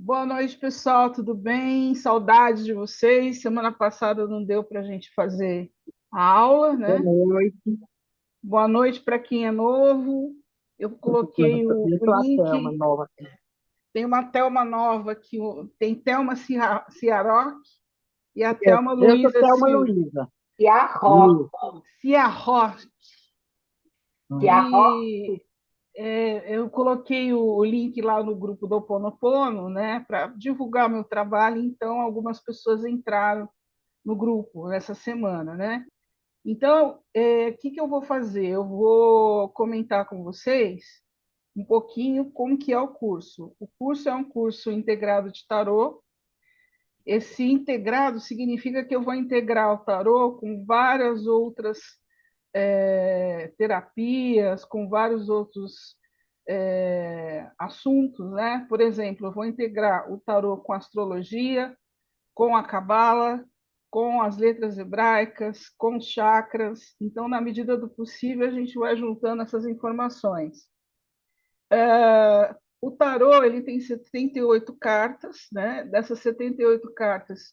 Boa noite, pessoal, tudo bem? Saudades de vocês. Semana passada não deu para a gente fazer a aula, Boa né? noite. Boa noite para quem é novo. Eu coloquei Eu o sou a Thelma, link. nova aqui. Tem uma Thelma nova aqui, tem Thelma Ciaroc e a Eu, Thelma eu sou Luísa Thelma Silva. Luísa. E a roça, Isso. Ciaroc. e a roça, E eu coloquei o link lá no grupo do Ho Oponopono, né, para divulgar meu trabalho. Então, algumas pessoas entraram no grupo essa semana, né? Então, o que eu vou fazer? Eu vou comentar com vocês um pouquinho como que é o curso. O curso é um curso integrado de tarô. Esse integrado significa que eu vou integrar o tarô com várias outras terapias, com vários outros assuntos, né? Por exemplo, eu vou integrar o tarô com a astrologia, com a cabala, com as letras hebraicas, com os chakras. Então, na medida do possível, a gente vai juntando essas informações. O tarô ele tem 78 cartas, né? Dessas 78 cartas,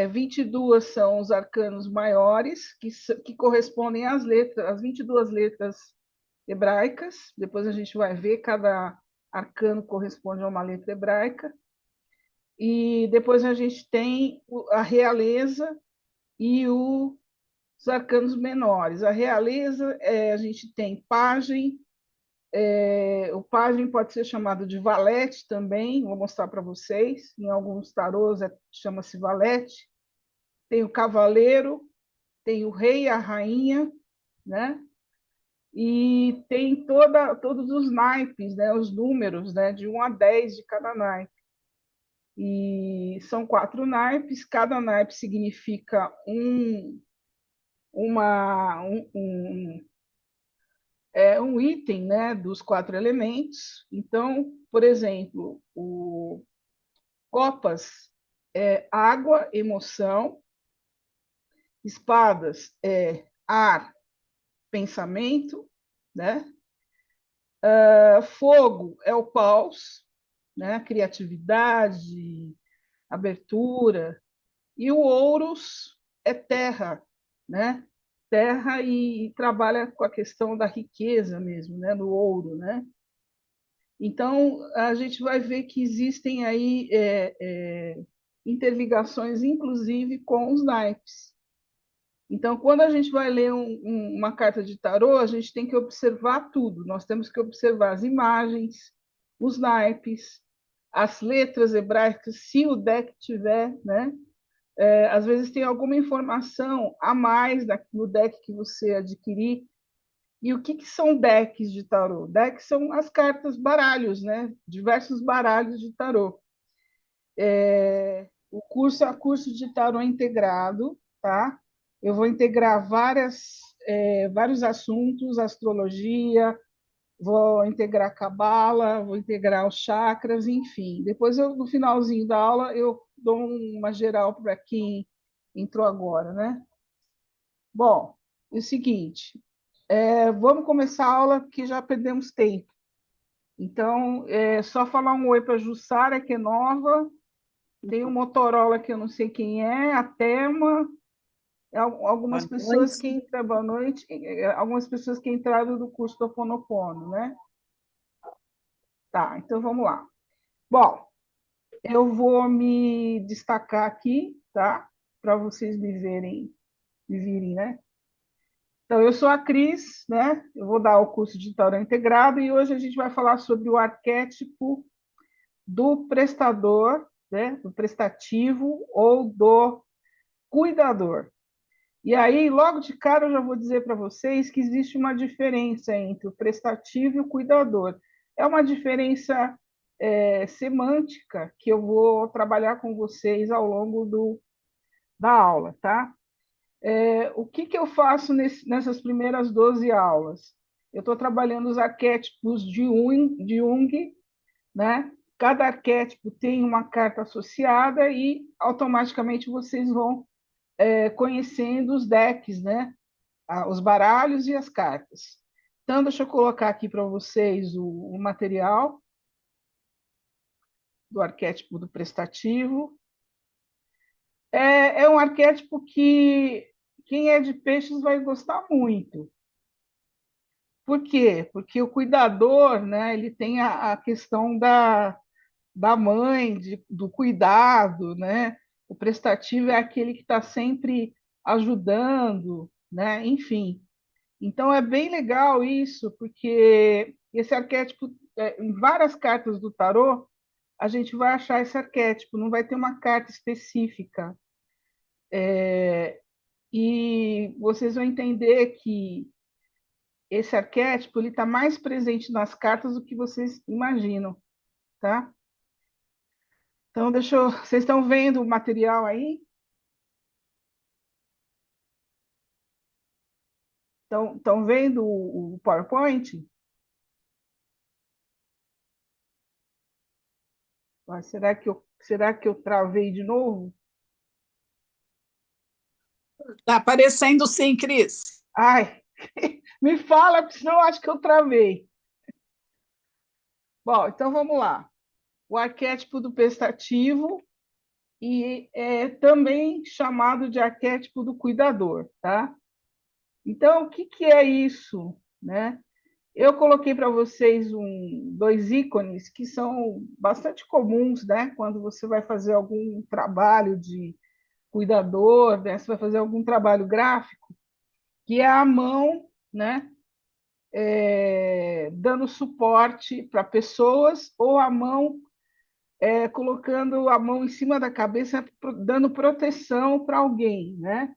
22 são os arcanos maiores, que correspondem às letras, às 22 letras hebraicas. Depois a gente vai ver, cada arcano corresponde a uma letra hebraica. E depois a gente tem a realeza e os arcanos menores. A realeza, a gente tem pajem, o pajem pode ser chamado de valete também, vou mostrar para vocês, em alguns tarôs chama-se valete. Tem o cavaleiro, tem o rei e a rainha, né? E tem todos os naipes, né? Os números, né? De 1 a 10 de cada naipe. E são 4 naipes, cada naipe significa um item, né, dos 4 elementos. Então, por exemplo, o copas é água, emoção, espadas é ar, pensamento, né? Fogo é o paus, né? Criatividade, abertura, e o ouros é terra, né? Terra e trabalha com a questão da riqueza mesmo, né? Do ouro, né? Então, a gente vai ver que existem aí interligações, inclusive, com os naipes. Então, quando a gente vai ler uma carta de tarô, a gente tem que observar tudo. Nós temos que observar as imagens, os naipes, as letras hebraicas, se o deck tiver, né? Às vezes tem alguma informação a mais no deck que você adquirir. E o que são decks de tarô? Decks são as cartas, baralhos, né? Diversos baralhos de tarô. O curso é curso de tarô integrado, tá? Eu vou integrar vários assuntos, astrologia, vou integrar cabala, vou integrar os chakras, enfim. Depois, no finalzinho da aula, eu dou uma geral para quem entrou agora, né? Bom, é o seguinte, vamos começar a aula porque já perdemos tempo. Então, é só falar um oi para a Jussara, que é nova. Tem o Motorola, que eu não sei quem é, a Tema, Boa algumas pessoas que noite. entraram, boa noite, algumas pessoas que entraram do curso do Ho Oponopono, né? Tá, então vamos lá. Bom, eu vou me destacar aqui, tá? Para vocês me virem, né? Então, eu sou a Cris, né? Eu vou dar o curso de Tarot Integrado e hoje a gente vai falar sobre o arquétipo do prestador, né? Do prestativo ou do cuidador. E aí, logo de cara, eu já vou dizer para vocês que existe uma diferença entre o prestativo e o cuidador. É uma diferença semântica que eu vou trabalhar com vocês ao longo da aula, tá? O que eu faço nessas primeiras 12 aulas? Eu estou trabalhando os arquétipos de Jung, né? Cada arquétipo tem uma carta associada e automaticamente vocês vão conhecendo os decks, né? Os baralhos e as cartas. Então, deixa eu colocar aqui para vocês o material do arquétipo do prestativo. É um arquétipo que quem é de peixes vai gostar muito. Por quê? Porque o cuidador, né, ele tem a questão da mãe, do cuidado, né? O prestativo é aquele que está sempre ajudando, né? Enfim. Então é bem legal isso, porque esse arquétipo, em várias cartas do tarô, a gente vai achar esse arquétipo, não vai ter uma carta específica. E vocês vão entender que esse arquétipo ele está mais presente nas cartas do que vocês imaginam, tá? Então, vocês estão vendo o material aí? Estão vendo o PowerPoint? Mas será que eu travei de novo? Está aparecendo sim, Cris. Ai, me fala, porque senão eu acho que eu travei. Bom, então vamos lá. O arquétipo do prestativo e é também chamado de arquétipo do cuidador, tá? Então, o que é isso, né? Eu coloquei para vocês dois ícones que são bastante comuns, né? Quando você vai fazer algum trabalho de cuidador, né? Você vai fazer algum trabalho gráfico, que é a mão, né? Dando suporte para pessoas, ou a mão colocando a mão em cima da cabeça, dando proteção para alguém, né?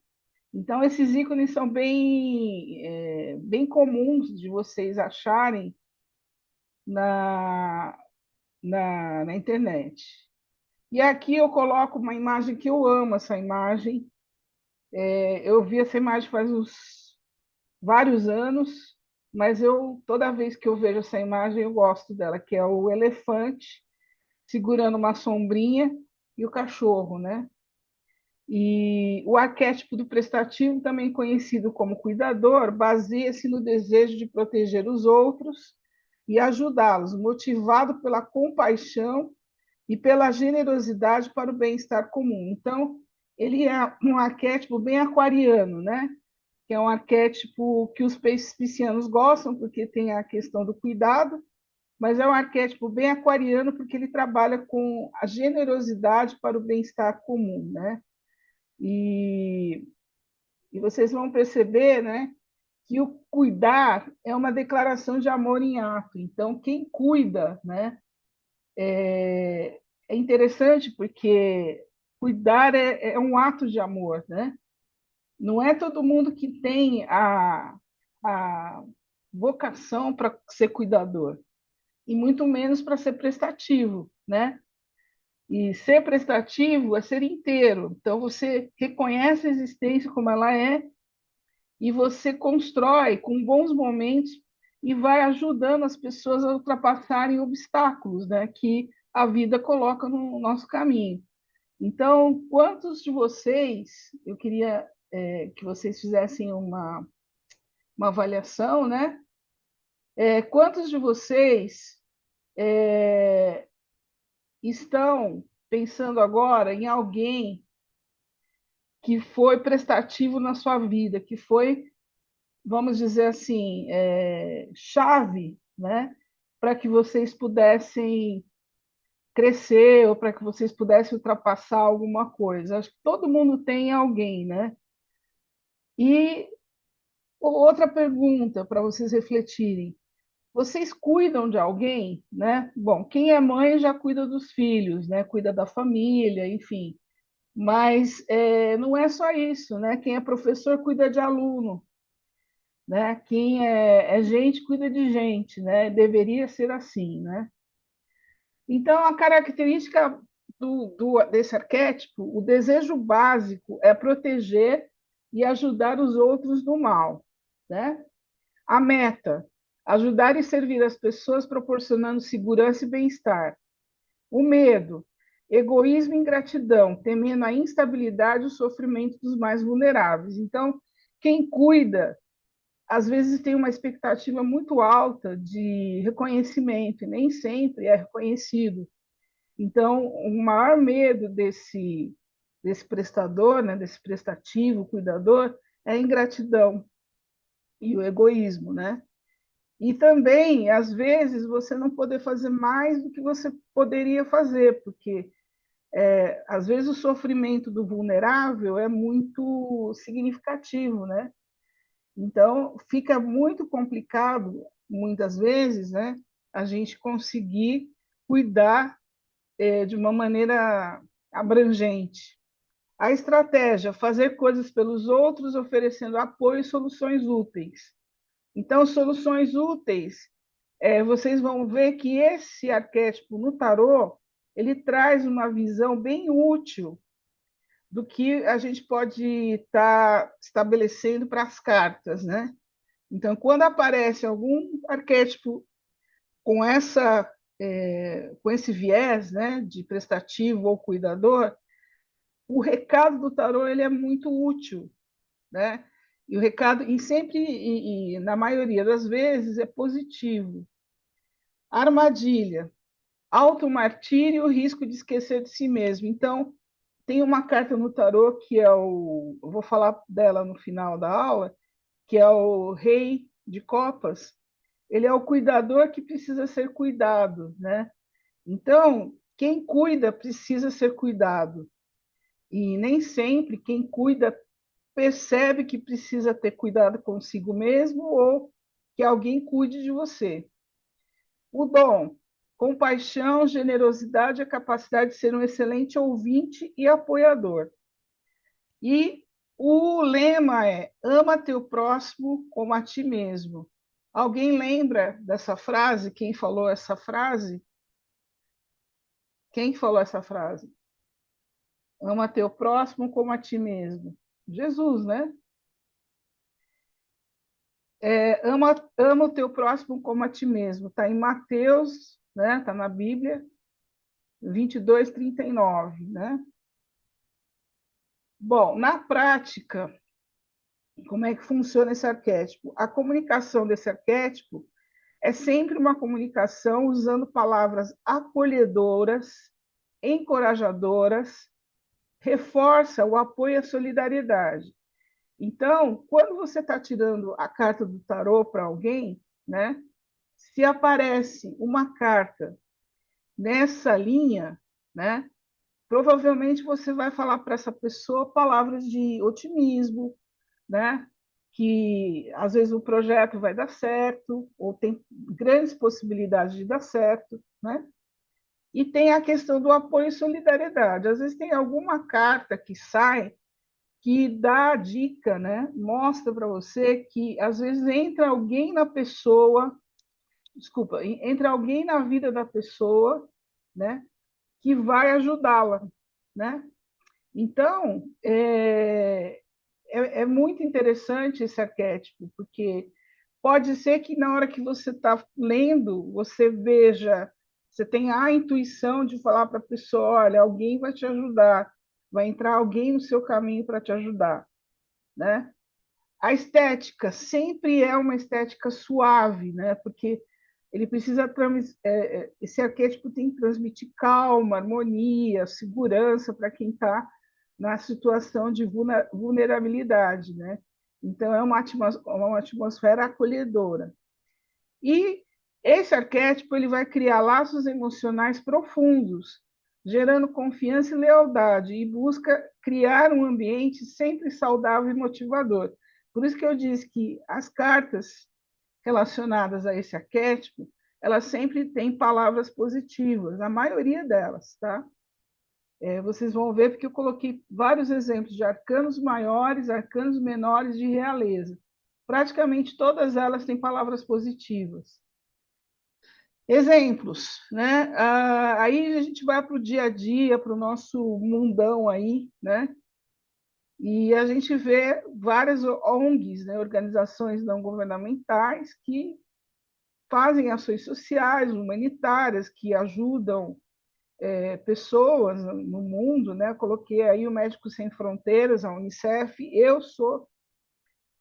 Então, esses ícones são bem comuns de vocês acharem na, na internet. E aqui eu coloco uma imagem que eu amo, essa imagem. Eu vi essa imagem faz vários anos, mas toda vez que eu vejo essa imagem eu gosto dela, que é o elefante segurando uma sombrinha e o cachorro, né? E o arquétipo do prestativo, também conhecido como cuidador, baseia-se no desejo de proteger os outros e ajudá-los, motivado pela compaixão e pela generosidade para o bem-estar comum. Então, ele é um arquétipo bem aquariano, né? Que é um arquétipo que os peixes piscianos gostam, porque tem a questão do cuidado, mas é um arquétipo bem aquariano, porque ele trabalha com a generosidade para o bem-estar comum, né? E, e vocês vão perceber, né, que o cuidar é uma declaração de amor em ato. Então, quem cuida, né, é interessante porque cuidar é um ato de amor, né? Não é todo mundo que tem a vocação para ser cuidador, e muito menos para ser prestativo, né? E ser prestativo é ser inteiro. Então, você reconhece a existência como ela é e você constrói com bons momentos e vai ajudando as pessoas a ultrapassarem obstáculos, né, que a vida coloca no nosso caminho. Então, quantos de vocês, eu queria que vocês fizessem uma avaliação, né? Quantos de vocês estão pensando agora em alguém que foi prestativo na sua vida, que foi, vamos dizer assim, chave, né, para que vocês pudessem crescer ou para que vocês pudessem ultrapassar alguma coisa? Acho que todo mundo tem alguém, né? E outra pergunta para vocês refletirem: vocês cuidam de alguém, né? Bom, quem é mãe já cuida dos filhos, né? Cuida da família, enfim. Mas não é só isso, né? Quem é professor cuida de aluno, né? Quem é gente cuida de gente, né? Deveria ser assim, né? Então, a característica desse arquétipo, o desejo básico é proteger e ajudar os outros do mal, né? A meta, ajudar e servir as pessoas proporcionando segurança e bem-estar. O medo, egoísmo e ingratidão, temendo a instabilidade e o sofrimento dos mais vulneráveis. Então, quem cuida, às vezes tem uma expectativa muito alta de reconhecimento, e nem sempre é reconhecido. Então, o maior medo desse prestador, né, desse prestativo, cuidador, é a ingratidão e o egoísmo, né? E também, às vezes, você não poder fazer mais do que você poderia fazer, porque às vezes o sofrimento do vulnerável é muito significativo, né? Então, fica muito complicado, muitas vezes, né, a gente conseguir cuidar de uma maneira abrangente. A estratégia, fazer coisas pelos outros, oferecendo apoio e soluções úteis. Então, soluções úteis, vocês vão ver que esse arquétipo no tarô, ele traz uma visão bem útil do que a gente pode estar estabelecendo para as cartas, né? Então, quando aparece algum arquétipo com com esse viés, né, de prestativo ou cuidador, o recado do tarô ele é muito útil, né? E o recado, e sempre, na maioria das vezes, é positivo. Armadilha, automartírio, risco de esquecer de si mesmo. Então, tem uma carta no tarô que é eu vou falar dela no final da aula, que é o Rei de Copas. Ele é o cuidador que precisa ser cuidado, né? Então, quem cuida precisa ser cuidado. E nem sempre quem cuida percebe que precisa ter cuidado consigo mesmo ou que alguém cuide de você. O dom, compaixão, generosidade, a capacidade de ser um excelente ouvinte e apoiador. E o lema é: ama teu próximo como a ti mesmo. Alguém lembra dessa frase? Quem falou essa frase? Quem falou essa frase? Ama teu próximo como a ti mesmo. Jesus, né? Ama o teu próximo como a ti mesmo. Está em Mateus, né? Está na Bíblia, 22:39, né? Bom, na prática, como é que funciona esse arquétipo? A comunicação desse arquétipo é sempre uma comunicação usando palavras acolhedoras, encorajadoras, reforça o apoio e a solidariedade. Então, quando você está tirando a carta do tarô para alguém, né, se aparece uma carta nessa linha, né, provavelmente você vai falar para essa pessoa palavras de otimismo, né, que às vezes o projeto vai dar certo, ou tem grandes possibilidades de dar certo, né? E tem a questão do apoio e solidariedade. Às vezes tem alguma carta que sai que dá a dica, né? Mostra para você que às vezes entra alguém na pessoa, desculpa, entra alguém na vida da pessoa, né? Que vai ajudá-la, né? Então, é muito interessante esse arquétipo, porque pode ser que na hora que você está lendo, você veja, você tenha a intuição de falar para a pessoa: olha, alguém vai te ajudar, vai entrar alguém no seu caminho para te ajudar, né? A estética sempre é uma estética suave, né? Porque ele precisa esse arquétipo tem que transmitir calma, harmonia, segurança para quem está na situação de vulnerabilidade, né? Então é uma atmosfera acolhedora. E esse arquétipo ele vai criar laços emocionais profundos, gerando confiança e lealdade, e busca criar um ambiente sempre saudável e motivador. Por isso que eu disse que as cartas relacionadas a esse arquétipo, elas sempre têm palavras positivas, a maioria delas, tá? Vocês vão ver porque eu coloquei vários exemplos de arcanos maiores, arcanos menores de realeza. Praticamente todas elas têm palavras positivas. Exemplos, né? Aí a gente vai para o dia a dia, para o nosso mundão aí, né? E a gente vê várias ONGs, né? Organizações não governamentais, que fazem ações sociais, humanitárias, que ajudam pessoas no mundo, né? Coloquei aí o Médicos Sem Fronteiras, a Unicef. Eu sou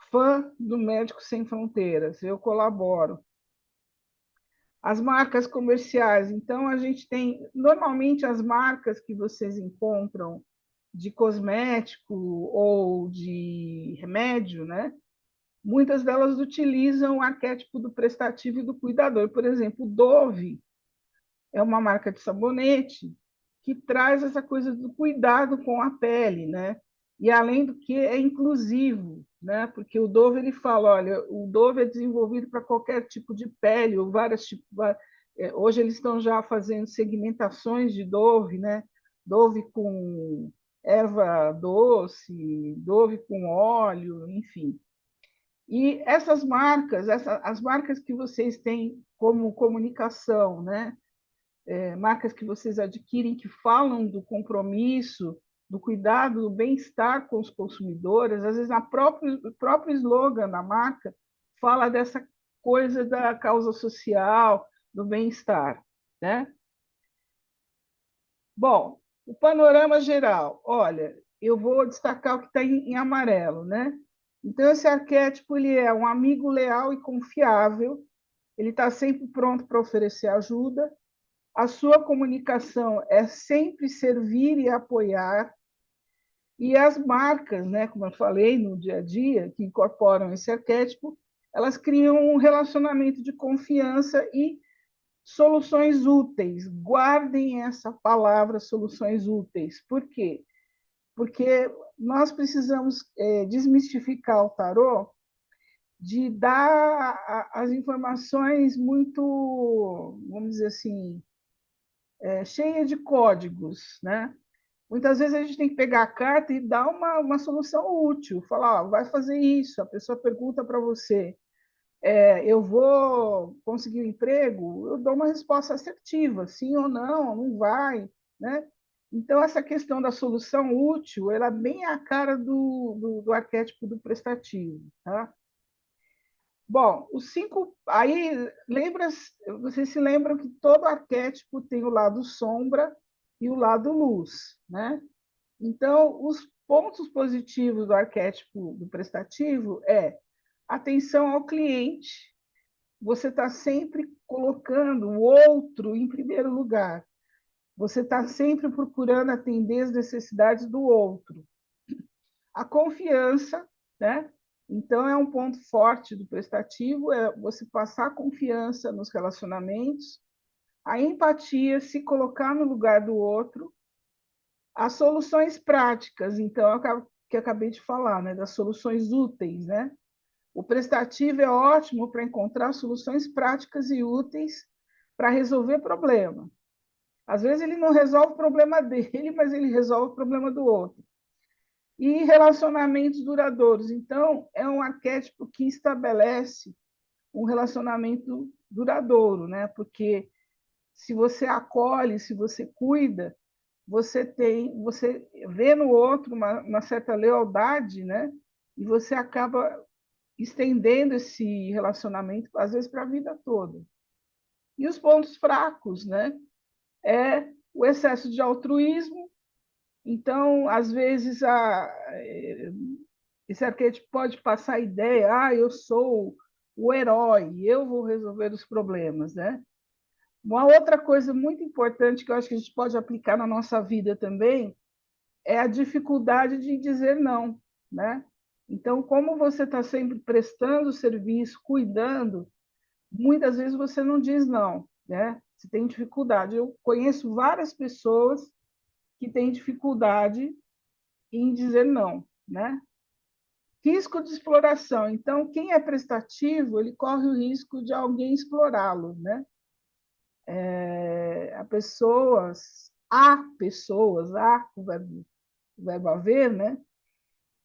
fã do Médicos Sem Fronteiras, eu colaboro. As marcas comerciais, então, a gente tem, normalmente, as marcas que vocês encontram de cosmético ou de remédio, né? Muitas delas utilizam o arquétipo do prestativo e do cuidador. Por exemplo, o Dove é uma marca de sabonete que traz essa coisa do cuidado com a pele, né? E além do que é inclusivo, né? Porque o Dove ele fala, olha, o Dove é desenvolvido para qualquer tipo de pele, ou vários tipos. Hoje eles estão já fazendo segmentações de Dove, né? Dove com erva doce, Dove com óleo, enfim. E essas marcas, as marcas que vocês têm como comunicação, né? Marcas que vocês adquirem que falam do compromisso, do cuidado, do bem-estar com os consumidores, às vezes o próprio slogan da marca fala dessa coisa da causa social, do bem-estar, né? Bom, o panorama geral, olha, eu vou destacar o que está em amarelo, né? Então, esse arquétipo ele é um amigo leal e confiável, ele está sempre pronto para oferecer ajuda, a sua comunicação é sempre servir e apoiar, e as marcas, né, como eu falei, no dia a dia, que incorporam esse arquétipo, elas criam um relacionamento de confiança e soluções úteis. Guardem essa palavra, soluções úteis. Por quê? Porque nós precisamos desmistificar o tarô de dar as informações muito, vamos dizer assim, cheia de códigos, né? Muitas vezes a gente tem que pegar a carta e dar uma solução útil, falar, vai fazer isso, a pessoa pergunta para você, eu vou conseguir um emprego, eu dou uma resposta assertiva, sim ou não, não vai, né? Então, essa questão da solução útil, ela é bem a cara do arquétipo do prestativo, tá? Bom, os cinco. Aí, vocês se lembram que todo arquétipo tem o lado sombra e o lado luz, né? Então, os pontos positivos do arquétipo do prestativo é atenção ao cliente, você está sempre colocando o outro em primeiro lugar, você está sempre procurando atender as necessidades do outro. A confiança, né? Então, é um ponto forte do prestativo, é você passar confiança nos relacionamentos, a empatia, se colocar no lugar do outro, as soluções práticas, então, que eu acabei de falar, né? Das soluções úteis, né? O prestativo é ótimo para encontrar soluções práticas e úteis para resolver problema. Às vezes ele não resolve o problema dele, mas ele resolve o problema do outro. E relacionamentos duradouros. Então, é um arquétipo que estabelece um relacionamento duradouro, né? Porque se você acolhe, se você cuida, você vê no outro uma certa lealdade, né? E você acaba estendendo esse relacionamento, às vezes, para a vida toda. E os pontos fracos, né? É o excesso de altruísmo. Então, às vezes, esse arquétipo pode passar a ideia, eu sou o herói, eu vou resolver os problemas, né? Uma outra coisa muito importante que eu acho que a gente pode aplicar na nossa vida também é a dificuldade de dizer não, né? Então, como você está sempre prestando serviço, cuidando, muitas vezes você não diz não, né? Você tem dificuldade. Eu conheço várias pessoas que têm dificuldade em dizer não, né? Risco de exploração. Então, quem é prestativo, ele corre o risco de alguém explorá-lo, né? Há o verbo haver, né?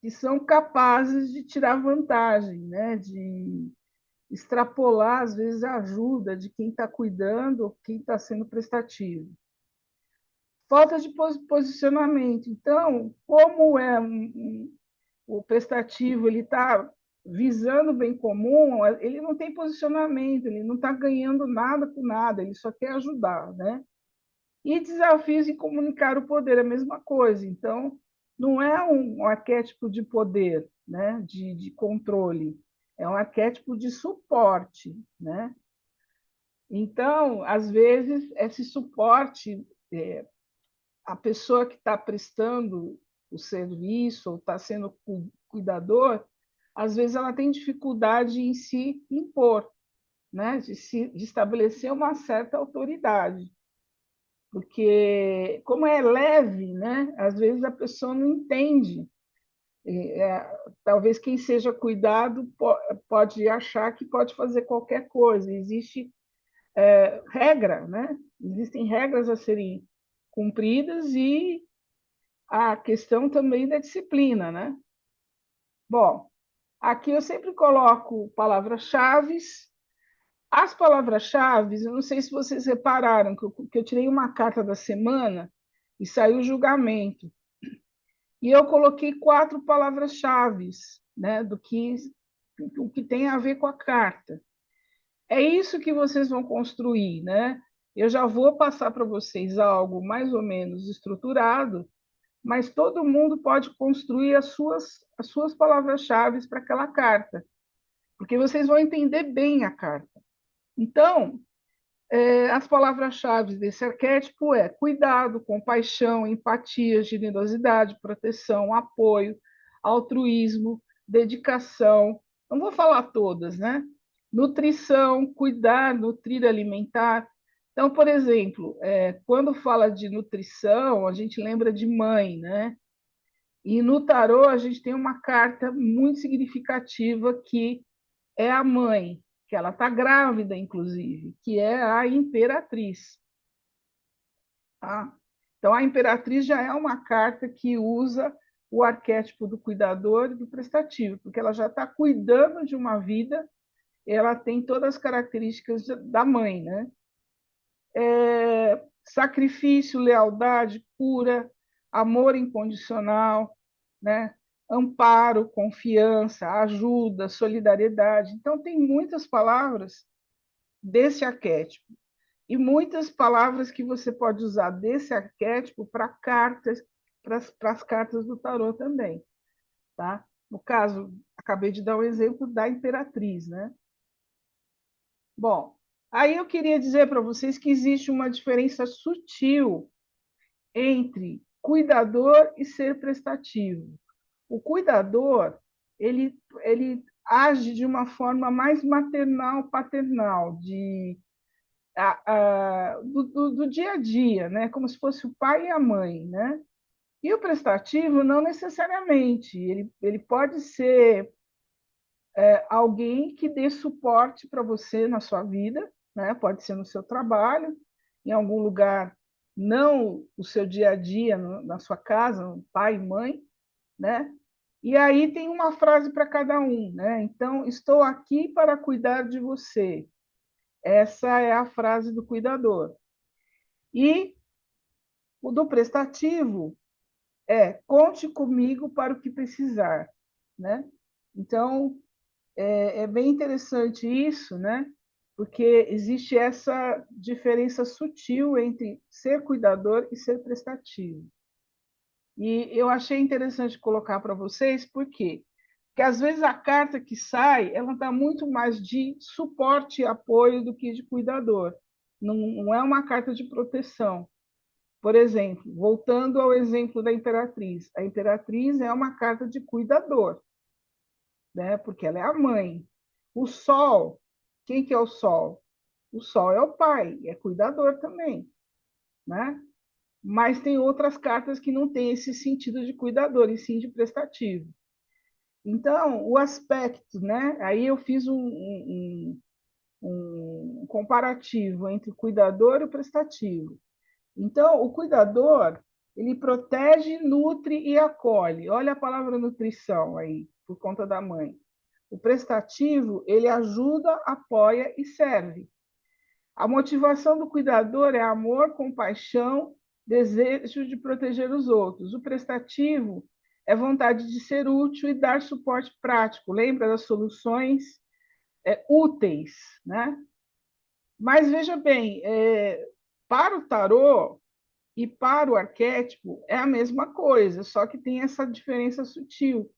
Que são capazes de tirar vantagem, né? De extrapolar, às vezes, a ajuda de quem está cuidando ou quem está sendo prestativo. Falta de posicionamento. Então, como o prestativo ele está visando o bem comum, ele não tem posicionamento, ele não está ganhando nada com nada, ele só quer ajudar, né? E desafios em comunicar o poder, é a mesma coisa. Então, não é um arquétipo de poder, né? de controle, é um arquétipo de suporte, né? Então, às vezes, esse suporte, a pessoa que está prestando o serviço ou está sendo cuidador, às vezes ela tem dificuldade em se impor, né? De estabelecer uma certa autoridade. Porque, como é leve, né? Às vezes a pessoa não entende. Talvez quem seja cuidado pode achar que pode fazer qualquer coisa. Existe regra, né? Existem regras a serem cumpridas e a questão também da disciplina, né? Bom, aqui eu sempre coloco palavras-chave. As palavras-chave, eu não sei se vocês repararam que eu tirei uma carta da semana e saiu o julgamento. E eu coloquei 4 palavras-chave, né, o que tem a ver com a carta. É isso que vocês vão construir, né? Eu já vou passar para vocês algo mais ou menos estruturado, mas todo mundo pode construir as suas palavras-chave para aquela carta, porque vocês vão entender bem a carta. Então, as palavras-chave desse arquétipo é cuidado, compaixão, empatia, generosidade, proteção, apoio, altruísmo, dedicação. Não vou falar todas, né? Nutrição, cuidar, nutrir, alimentar. Então, por exemplo, quando fala de nutrição, a gente lembra de mãe, né? E no tarô a gente tem uma carta muito significativa que é a mãe, que ela está grávida, inclusive, que é a imperatriz. Tá? Então, a imperatriz já é uma carta que usa o arquétipo do cuidador e do prestativo, porque ela já está cuidando de uma vida, ela tem todas as características da mãe, né? Sacrifício, lealdade, cura, amor incondicional, né? Amparo, confiança, ajuda, solidariedade. Então, tem muitas palavras desse arquétipo e muitas palavras que você pode usar desse arquétipo para cartas, para as cartas do tarô também, tá? No caso, acabei de dar o exemplo da imperatriz, né? Bom, aí eu queria dizer para vocês que existe uma diferença sutil entre cuidador e ser prestativo. O cuidador, ele age de uma forma mais maternal, paternal, do dia a dia, né? Como se fosse o pai e a mãe, né? E o prestativo, não necessariamente. Ele pode ser alguém que dê suporte para você na sua vida, né? Pode ser no seu trabalho, em algum lugar, não o seu dia a dia, na sua casa, pai e mãe, né? E aí tem uma frase para cada um, né? Então, estou aqui para cuidar de você. Essa é a frase do cuidador. E o do prestativo é conte comigo para o que precisar, né? Então, é bem interessante isso, né? Porque existe essa diferença sutil entre ser cuidador e ser prestativo. E eu achei interessante colocar para vocês, por quê? Porque às vezes a carta que sai, ela dá muito mais de suporte e apoio do que de cuidador. Não é uma carta de proteção. Por exemplo, voltando ao exemplo da imperatriz. A imperatriz é uma carta de cuidador, né? Porque ela é a mãe. O sol, quem que é o sol? O sol é o pai, é cuidador também, né? Mas tem outras cartas que não têm esse sentido de cuidador, e sim de prestativo. Então, o aspecto, né? Aí eu fiz um comparativo entre o cuidador e o prestativo. Então, o cuidador, ele protege, nutre e acolhe. Olha a palavra nutrição aí, por conta da mãe. O prestativo, ele ajuda, apoia e serve. A motivação do cuidador é amor, compaixão, desejo de proteger os outros. O prestativo é vontade de ser útil e dar suporte prático. Lembra das soluções úteis, né? Mas veja bem, para o tarô e para o arquétipo é a mesma coisa, só que tem essa diferença sutil,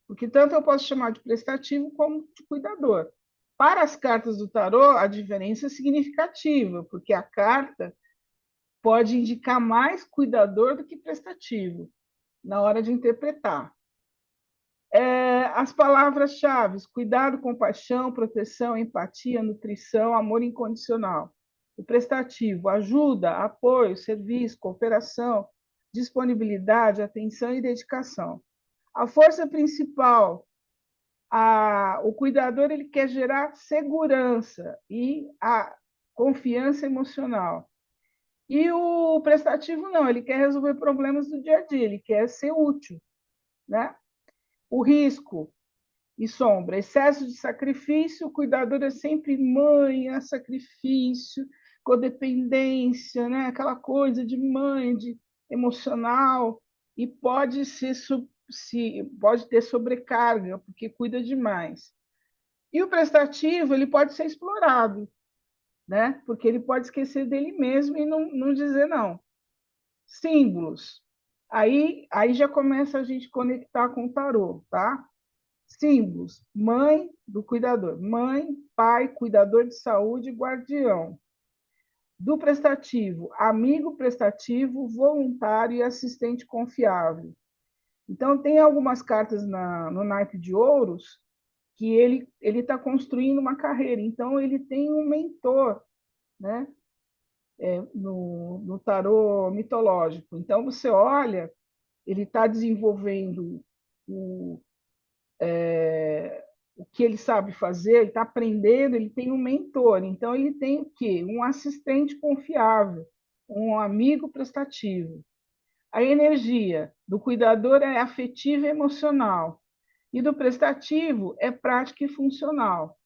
porque tanto eu posso chamar de prestativo como de cuidador. Para as cartas do tarô, a diferença é significativa, porque a carta pode indicar mais cuidador do que prestativo na hora de interpretar. As palavras-chave: cuidado, compaixão, proteção, empatia, nutrição, amor incondicional. O prestativo: ajuda, apoio, serviço, cooperação, disponibilidade, atenção e dedicação. A força principal: o cuidador ele quer gerar segurança e a confiança emocional. E o prestativo não, ele quer resolver problemas do dia a dia, ele quer ser útil, né? O risco e sombra: excesso de sacrifício, o cuidador é sempre mãe, é sacrifício, codependência, né? Aquela coisa de mãe, de emocional, e pode ter sobrecarga, porque cuida demais. E o prestativo ele pode ser explorado, né? Porque ele pode esquecer dele mesmo e não dizer não. Símbolos. Aí já começa a gente conectar com o tarô, tá? Símbolos: mãe do cuidador, mãe, pai, cuidador de saúde, guardião. Do prestativo: amigo prestativo, voluntário e assistente confiável. Então, tem algumas cartas no naipe de ouros que ele está construindo uma carreira, então ele tem um mentor, né? No tarô mitológico. Então, você olha, ele está desenvolvendo o que ele sabe fazer, ele está aprendendo, ele tem um mentor. Então, ele tem o quê? Um assistente confiável, um amigo prestativo. A energia do cuidador é afetiva e emocional, e do prestativo é prática e funcional.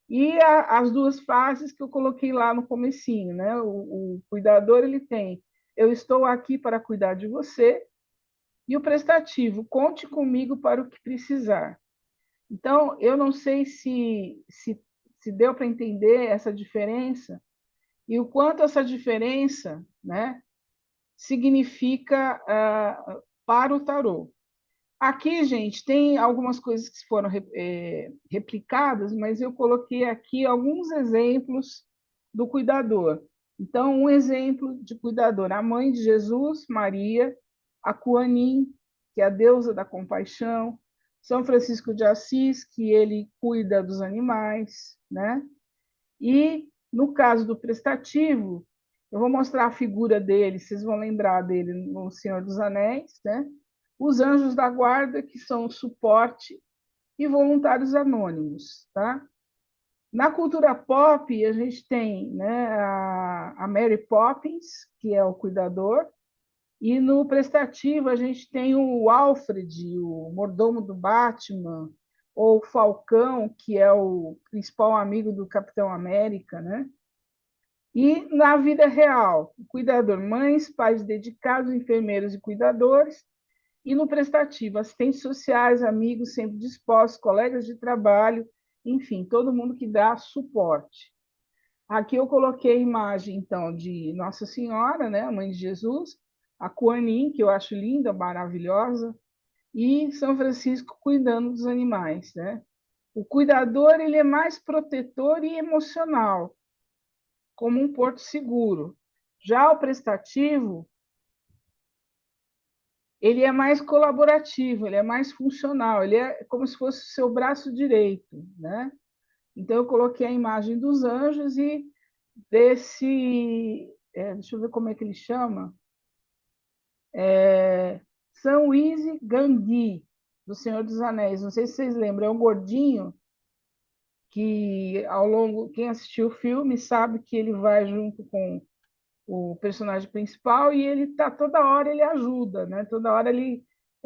E as duas fases que eu coloquei lá no comecinho, né? O cuidador ele tem: eu estou aqui para cuidar de você, e o prestativo: conte comigo para o que precisar. Então, eu não sei se deu para entender essa diferença e o quanto essa diferença, né, significa para o tarô. Aqui, gente, tem algumas coisas que foram replicadas, mas eu coloquei aqui alguns exemplos do cuidador. Então, um exemplo de cuidador: a mãe de Jesus, Maria; a Kuan-Yin, que é a deusa da compaixão; São Francisco de Assis, que ele cuida dos animais, né? E, no caso do prestativo, eu vou mostrar a figura dele, vocês vão lembrar dele no Senhor dos Anéis, né? Os anjos da guarda, que são o suporte, e voluntários anônimos, tá? Na cultura pop, a gente tem, né, a Mary Poppins, que é o cuidador, e no prestativo a gente tem o Alfred, o mordomo do Batman, ou o Falcão, que é o principal amigo do Capitão América, né? E na vida real, o cuidador: mães, pais dedicados, enfermeiros e cuidadores. E no prestativo, assistentes sociais, amigos sempre dispostos, colegas de trabalho, enfim, todo mundo que dá suporte. Aqui eu coloquei a imagem, então, de Nossa Senhora, né, a Mãe de Jesus; a Kuan-Yin, que eu acho linda, maravilhosa, e São Francisco cuidando dos animais, né? O cuidador ele é mais protetor e emocional, como um porto seguro. Já o prestativo, ele é mais colaborativo, ele é mais funcional, ele é como se fosse o seu braço direito, né? Então, eu coloquei a imagem dos anjos e desse... deixa eu ver como é que ele chama. São Easy Gandhi, do Senhor dos Anéis. Não sei se vocês lembram, é um gordinho que, quem assistiu o filme sabe que ele vai junto com o personagem principal e ele tá toda hora ele ajuda, né? Toda hora ele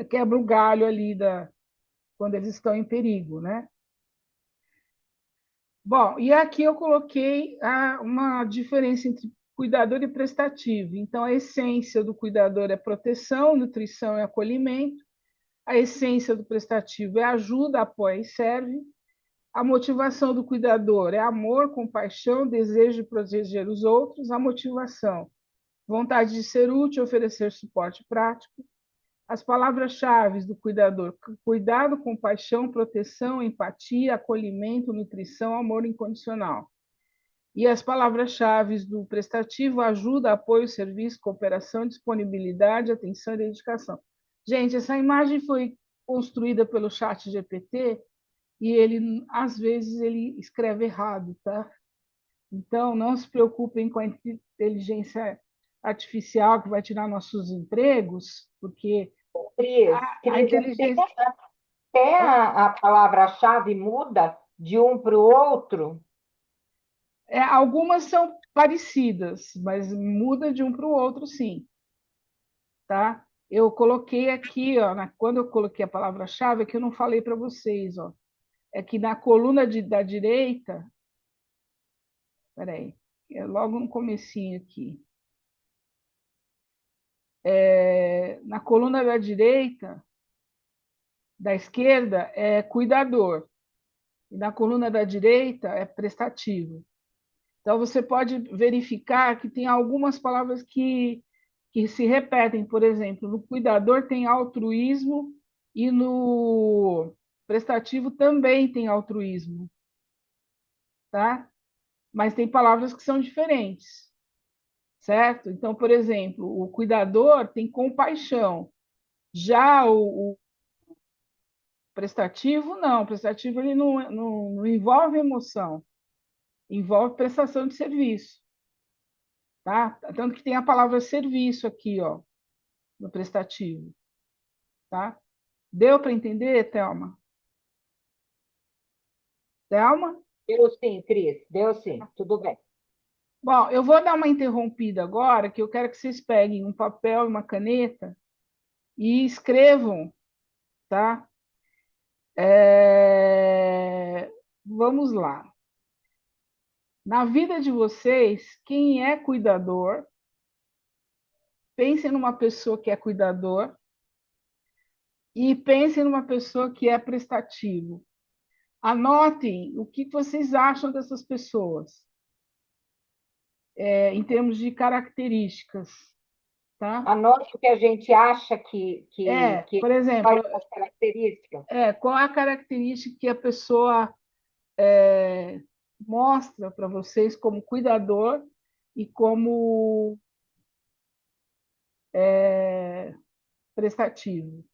quebra o galho ali quando eles estão em perigo, né? Bom, e aqui eu coloquei uma diferença entre cuidador e prestativo. Então, a essência do cuidador é proteção, nutrição e acolhimento. A essência do prestativo é ajuda, apoia e serve. A motivação do cuidador é amor, compaixão, desejo de proteger os outros. A motivação: vontade de ser útil, oferecer suporte prático. as palavras-chave do cuidador: cuidado, compaixão, proteção, empatia, acolhimento, nutrição, amor incondicional. E as palavras-chave do prestativo: ajuda, apoio, serviço, cooperação, disponibilidade, atenção e dedicação. Gente, essa imagem foi construída pelo chat GPT e ele, às vezes, ele escreve errado, tá? Então, não se preocupem com a inteligência artificial que vai tirar nossos empregos, porque a Cris, inteligência... até a palavra-chave muda de um para o outro. Algumas são parecidas, mas muda de um para o outro, sim. Tá? Eu coloquei aqui, ó, quando eu coloquei a palavra-chave, é que eu não falei para vocês, ó, é que na coluna da direita, peraí, é logo no comecinho aqui, na coluna da direita, da esquerda, é cuidador, e na coluna da direita é prestativo. Então, você pode verificar que tem algumas palavras que se repetem. Por exemplo, no cuidador tem altruísmo e no prestativo também tem altruísmo, tá? Mas tem palavras que são diferentes, certo? Então, por exemplo, o cuidador tem compaixão. Já o prestativo, não. O prestativo ele não envolve emoção, envolve prestação de serviço. Tá? Tanto que tem a palavra serviço aqui, ó, no prestativo. Tá? Deu para entender, Thelma? Thelma? Deu sim, Cris, deu sim, tudo bem. Bom, eu vou dar uma interrompida agora, que eu quero que vocês peguem um papel e uma caneta e escrevam, tá? Vamos lá. Na vida de vocês, quem é cuidador, pensem numa pessoa que é cuidador e pensem numa pessoa que é prestativo. Anotem o que vocês acham dessas pessoas, em termos de características, tá? Anote o que a gente acha que Por exemplo, quais as características. qual é a característica que a pessoa mostra para vocês como cuidador e como prestativo.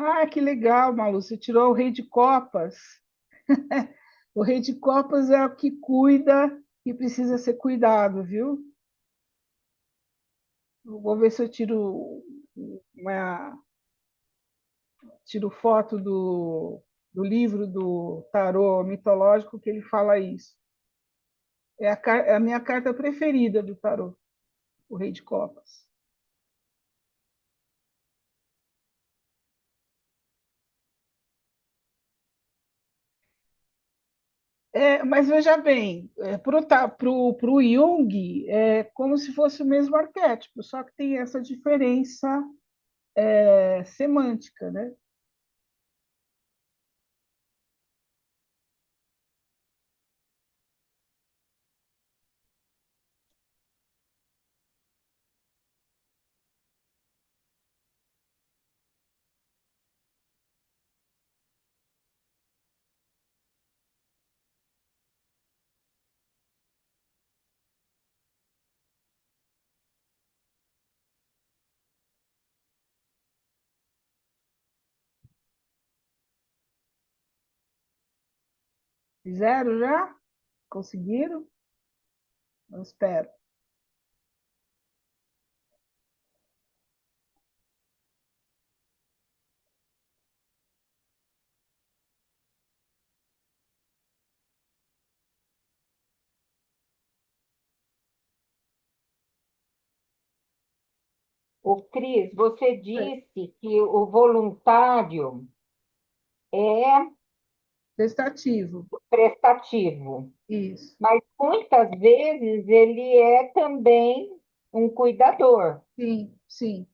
Ah, que legal, Malu, você tirou o rei de copas. O rei de copas é o que cuida e precisa ser cuidado, viu? Vou ver se eu tiro foto do livro do tarô mitológico que ele fala isso. É a minha carta preferida do tarô, o rei de copas. Mas veja bem, para o Jung, é como se fosse o mesmo arquétipo, só que tem essa diferença semântica, né? Fizeram já? Conseguiram? Eu espero. O Cris, você disse que o voluntário é Prestativo, prestativo, isso. mas muitas vezes ele é também um cuidador, Sim, sim,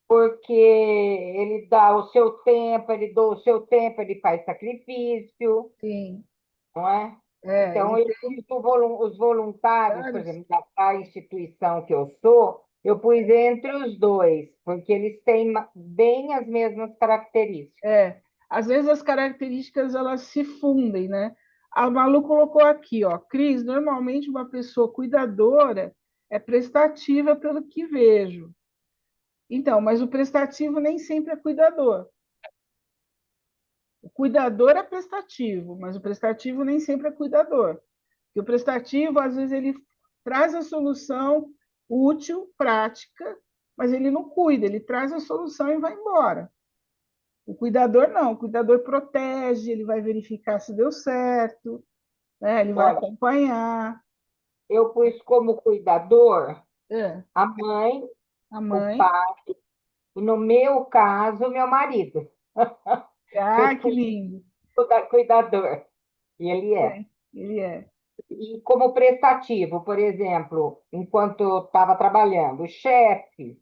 porque ele dá o seu tempo, ele doa o seu tempo, ele faz sacrifício, sim. não é? Então, ele eu pus os voluntários, por tem. exemplo, da instituição que eu sou, eu pus entre os dois, porque eles têm bem as mesmas características. Às vezes as características elas se fundem, né? A Malu colocou aqui, ó, Cris, normalmente uma pessoa cuidadora é prestativa pelo que vejo. Então, mas o prestativo nem sempre é cuidador. O cuidador é prestativo, mas o prestativo nem sempre é cuidador. E o prestativo, às vezes, ele traz a solução útil, prática, mas ele não cuida, ele traz a solução e vai embora. O cuidador não, o cuidador protege, ele vai verificar se deu certo, né? Ele vai Olha, acompanhar. eu pus como cuidador É, a mãe, a o mãe, pai, e no meu caso, o meu marido, que eu ah, que pus lindo. cuidador, e ele é. É, ele é. E como prestativo, por exemplo, enquanto eu estava trabalhando, o chefe,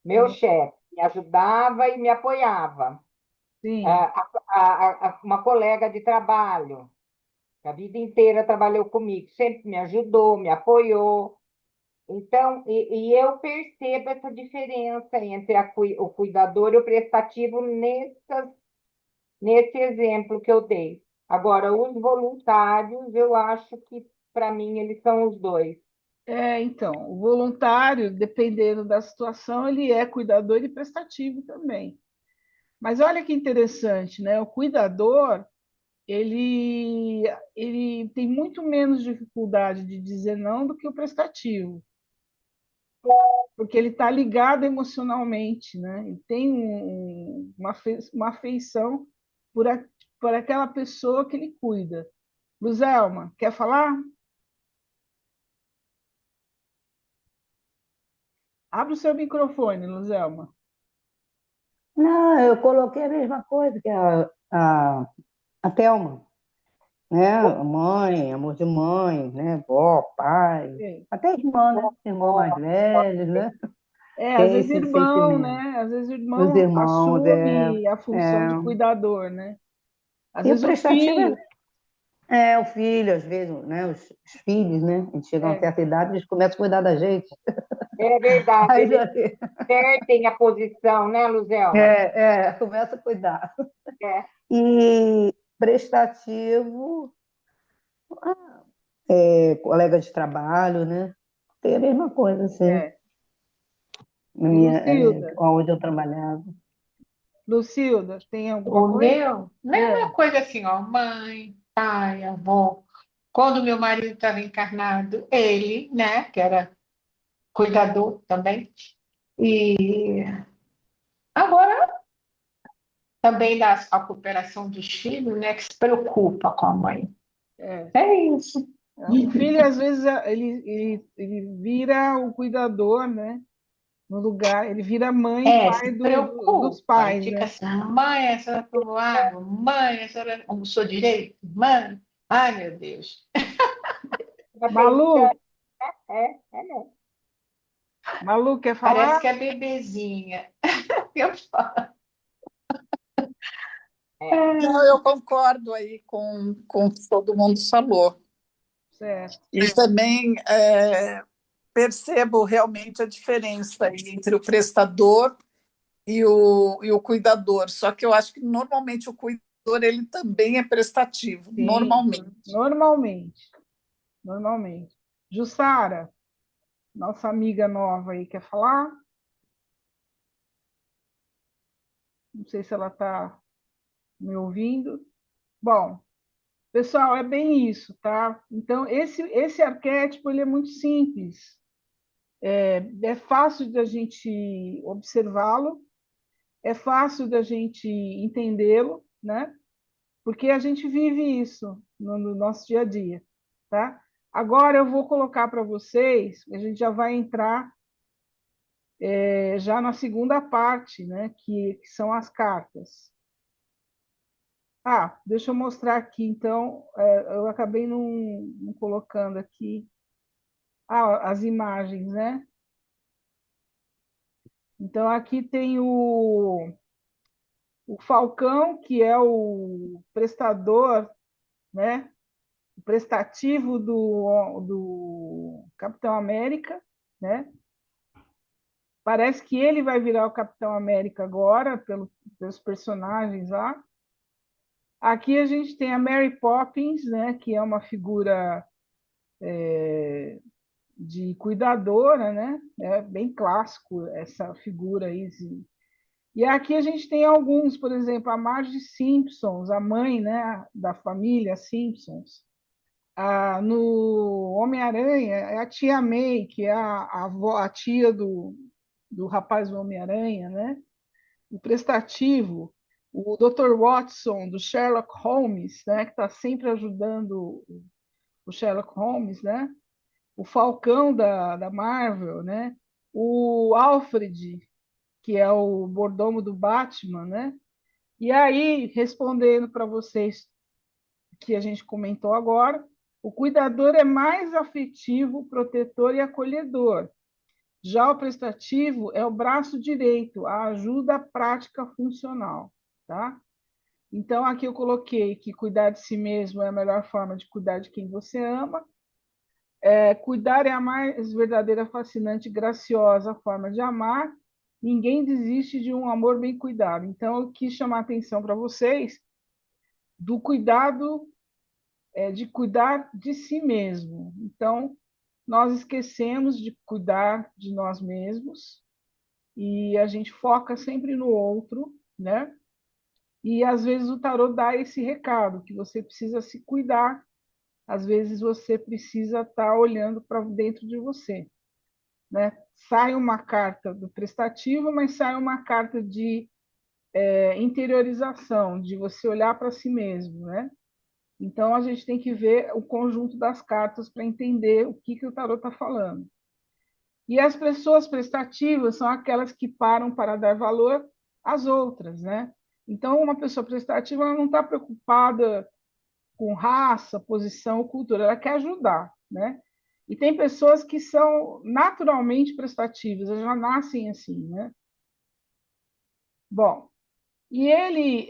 meu Uhum. chefe, me ajudava e me apoiava. Sim, Uma colega de trabalho, que a vida inteira trabalhou comigo, sempre me ajudou, me apoiou. Então, e eu percebo essa diferença entre o cuidador e o prestativo nesse exemplo que eu dei. Agora, os voluntários, eu acho que, para mim, eles são os dois. então, o voluntário, dependendo da situação, ele é cuidador e prestativo também. Mas olha que interessante, né? O cuidador, ele, ele tem muito menos dificuldade de dizer não do que o prestativo, porque ele está ligado emocionalmente, né? Ele tem uma afeição por, por aquela pessoa que ele cuida. Luzelma, quer falar? Abre o seu microfone, Luzelma. Não, eu coloquei a mesma coisa que a Thelma, né? Mãe, amor de mãe, né? Vó, pai, Sim. até irmã, né? Irmão mais velho, né? Às Tem vezes esse irmão, sentimento. né? Às vezes o Os irmão irmãos, assume a função é. de cuidador, né? Às E o vezes o prestativo filho, o filho, às vezes, né? Os filhos, né? Eles chegam a uma é, certa idade, eles começam a cuidar da gente. É verdade, Aí eles já perdem a posição, né, Luzelma? começa a cuidar. É. E prestativo, colega de trabalho, né? Tem a mesma coisa, assim, é. Lucilda, onde eu trabalhava. Lucilda, tem alguma O coisa? meu, É, mesma coisa assim, ó, mãe, pai, avô. Quando meu marido estava encarnado, ele, né, que era cuidador também. E agora também dá a cooperação dos filhos, né, que se preocupa com a mãe. é. É isso. O filho, às vezes, ele vira o cuidador, né? No lugar, ele vira mãe e É, se pai dos preocupa. E pais, fica né? assim, mãe, a senhora tomou água? Mãe, a senhora almoçou direito? Mãe, ai meu Deus. Fica Malu, pensando, é. Malu, quer Parece falar? que é bebezinha. Eu falo. É. Não, eu concordo aí com o que todo mundo falou. Certo. E também percebo realmente a diferença aí entre o prestador e o cuidador. Só que eu acho que normalmente o cuidador ele também é prestativo, Sim, normalmente. normalmente, normalmente. Jussara, nossa amiga nova aí, quer falar? Não sei se ela está me ouvindo. Bom, pessoal, é bem isso, tá? Então, esse arquétipo ele é muito simples. É fácil da gente observá-lo, é fácil da gente entendê-lo, né? Porque a gente vive isso no nosso dia a dia, tá? Agora eu vou colocar para vocês, a gente já vai entrar já na segunda parte, né? Que são as cartas. Ah, deixa eu mostrar aqui, então, eu acabei não colocando aqui as imagens, né? Então, aqui tem o Falcão, que é o prestador, né? o prestativo do Capitão América, né? Parece que ele vai virar o Capitão América agora, pelos personagens lá. Aqui a gente tem a Mary Poppins, né? Que é uma figura de cuidadora, né? É bem clássico essa figura aí. E aqui a gente tem alguns, por exemplo, a Marge Simpsons, a mãe, né, da família Simpsons. No Homem-Aranha, é a tia May, que é a tia do rapaz do Homem-Aranha, né? O prestativo, o Dr. Watson, do Sherlock Holmes, né, que está sempre ajudando o Sherlock Holmes, né? O Falcão da Marvel, né? O Alfred, que é o mordomo do Batman, né? E aí, respondendo para vocês que a gente comentou agora, o cuidador é mais afetivo, protetor e acolhedor. Já o prestativo é o braço direito, a ajuda prática funcional, tá? Então, aqui eu coloquei que cuidar de si mesmo é a melhor forma de cuidar de quem você ama. Cuidar é a mais verdadeira, fascinante e graciosa forma de amar. Ninguém desiste de um amor bem cuidado. Então, eu quis chamar a atenção para vocês do cuidado, de cuidar de si mesmo. Então, nós esquecemos de cuidar de nós mesmos e a gente foca sempre no outro, né? E às vezes o tarot dá esse recado, que você precisa se cuidar, às vezes você precisa estar olhando para dentro de você, né? Sai uma carta do prestativo, mas sai uma carta de interiorização, de você olhar para si mesmo, né? Então a gente tem que ver o conjunto das cartas para entender o que o tarot está falando. E as pessoas prestativas são aquelas que param para dar valor às outras, né? Então, uma pessoa prestativa ela não está preocupada com raça, posição ou cultura, ela quer ajudar, né? E tem pessoas que são naturalmente prestativas, elas já nascem assim, né? Bom, e ele...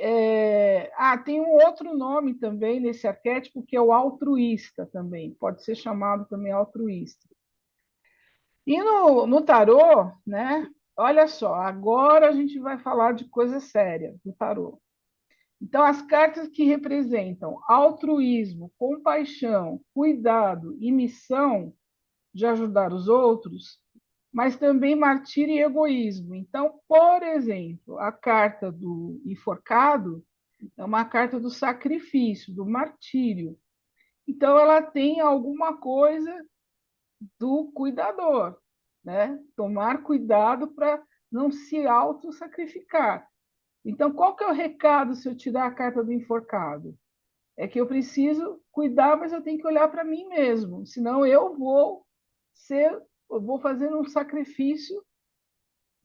tem um outro nome também nesse arquétipo, que é o altruísta também, pode ser chamado também altruísta. E no tarô, né? Olha só, agora a gente vai falar de coisa séria do tarô. Então, as cartas que representam altruísmo, compaixão, cuidado e missão de ajudar os outros, mas também martírio e egoísmo. Então, por exemplo, a carta do enforcado é uma carta do sacrifício, do martírio. Então, ela tem alguma coisa do cuidador, né? Tomar cuidado para não se auto-sacrificar. Então, qual que é o recado se eu tirar a carta do enforcado? É que eu preciso cuidar, mas eu tenho que olhar para mim mesmo, senão eu vou fazer um sacrifício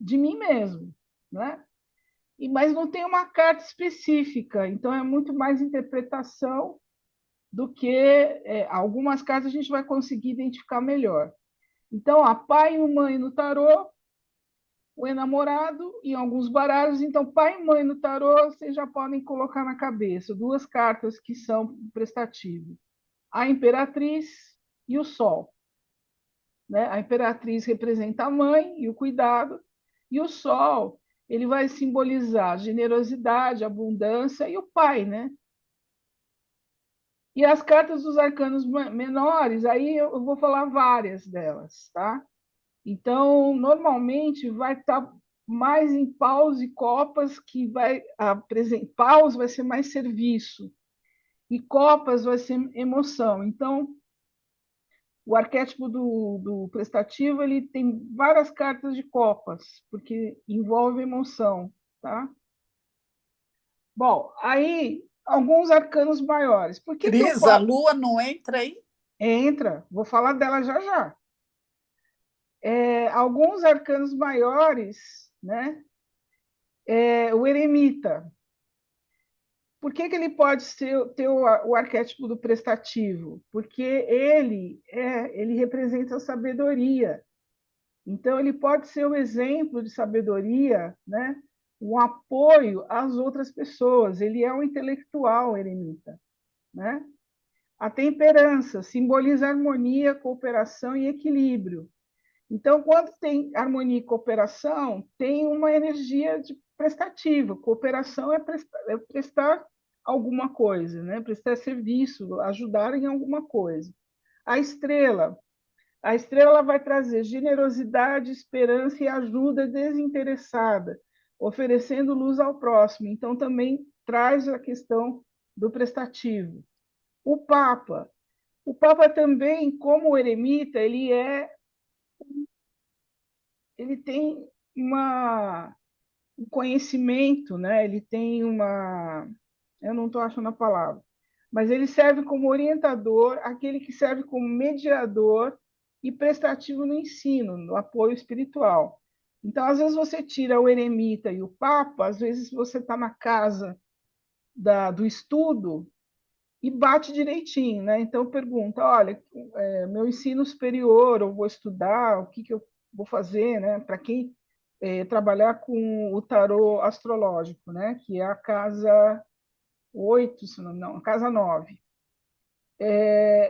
de mim mesmo, né? Mas não tem uma carta específica, então é muito mais interpretação do que algumas cartas a gente vai conseguir identificar melhor. Então, a pai e mãe no tarô, o enamorado em alguns baralhos. Então, pai e mãe no tarô, vocês já podem colocar na cabeça duas cartas que são prestativas. A imperatriz e o sol. Né? A imperatriz representa a mãe e o cuidado, e o sol ele vai simbolizar a generosidade, a abundância e o pai, né? E as cartas dos arcanos menores, aí eu vou falar várias delas, tá? Então, normalmente vai estar mais em paus e copas, que vai apresentar. Paus vai ser mais serviço, e copas vai ser emoção. Então, o arquétipo do prestativo ele tem várias cartas de copas, porque envolve emoção. Tá? Bom, aí, alguns arcanos maiores. Por que eu Cris, a falo? Lua não entra aí? Entra, vou falar dela já já. Alguns arcanos maiores, né? O eremita. Por que ele pode ter o arquétipo do prestativo? Porque ele representa a sabedoria. Então, ele pode ser um exemplo de sabedoria, né? Um apoio às outras pessoas. Ele é um intelectual eremita. Né? A temperança simboliza harmonia, cooperação e equilíbrio. Então, quando tem harmonia e cooperação, tem uma energia de prestativa. Cooperação é prestar alguma coisa, né? Prestar serviço, ajudar em alguma coisa. A estrela ela vai trazer generosidade, esperança e ajuda desinteressada, oferecendo luz ao próximo. Então, também traz a questão do prestativo. O Papa também, como o eremita, ele tem um conhecimento, né? Ele tem uma, eu não estou achando a palavra, mas ele serve como orientador, aquele que serve como mediador e prestativo no ensino, no apoio espiritual. Então, às vezes você tira o eremita e o Papa, às vezes você está na casa do estudo e bate direitinho, né? Então pergunta, olha, meu ensino superior, eu vou estudar, o que eu vou fazer, né? Para quem trabalhar com o tarô astrológico, né? Que é a casa 8, se não, a casa 9.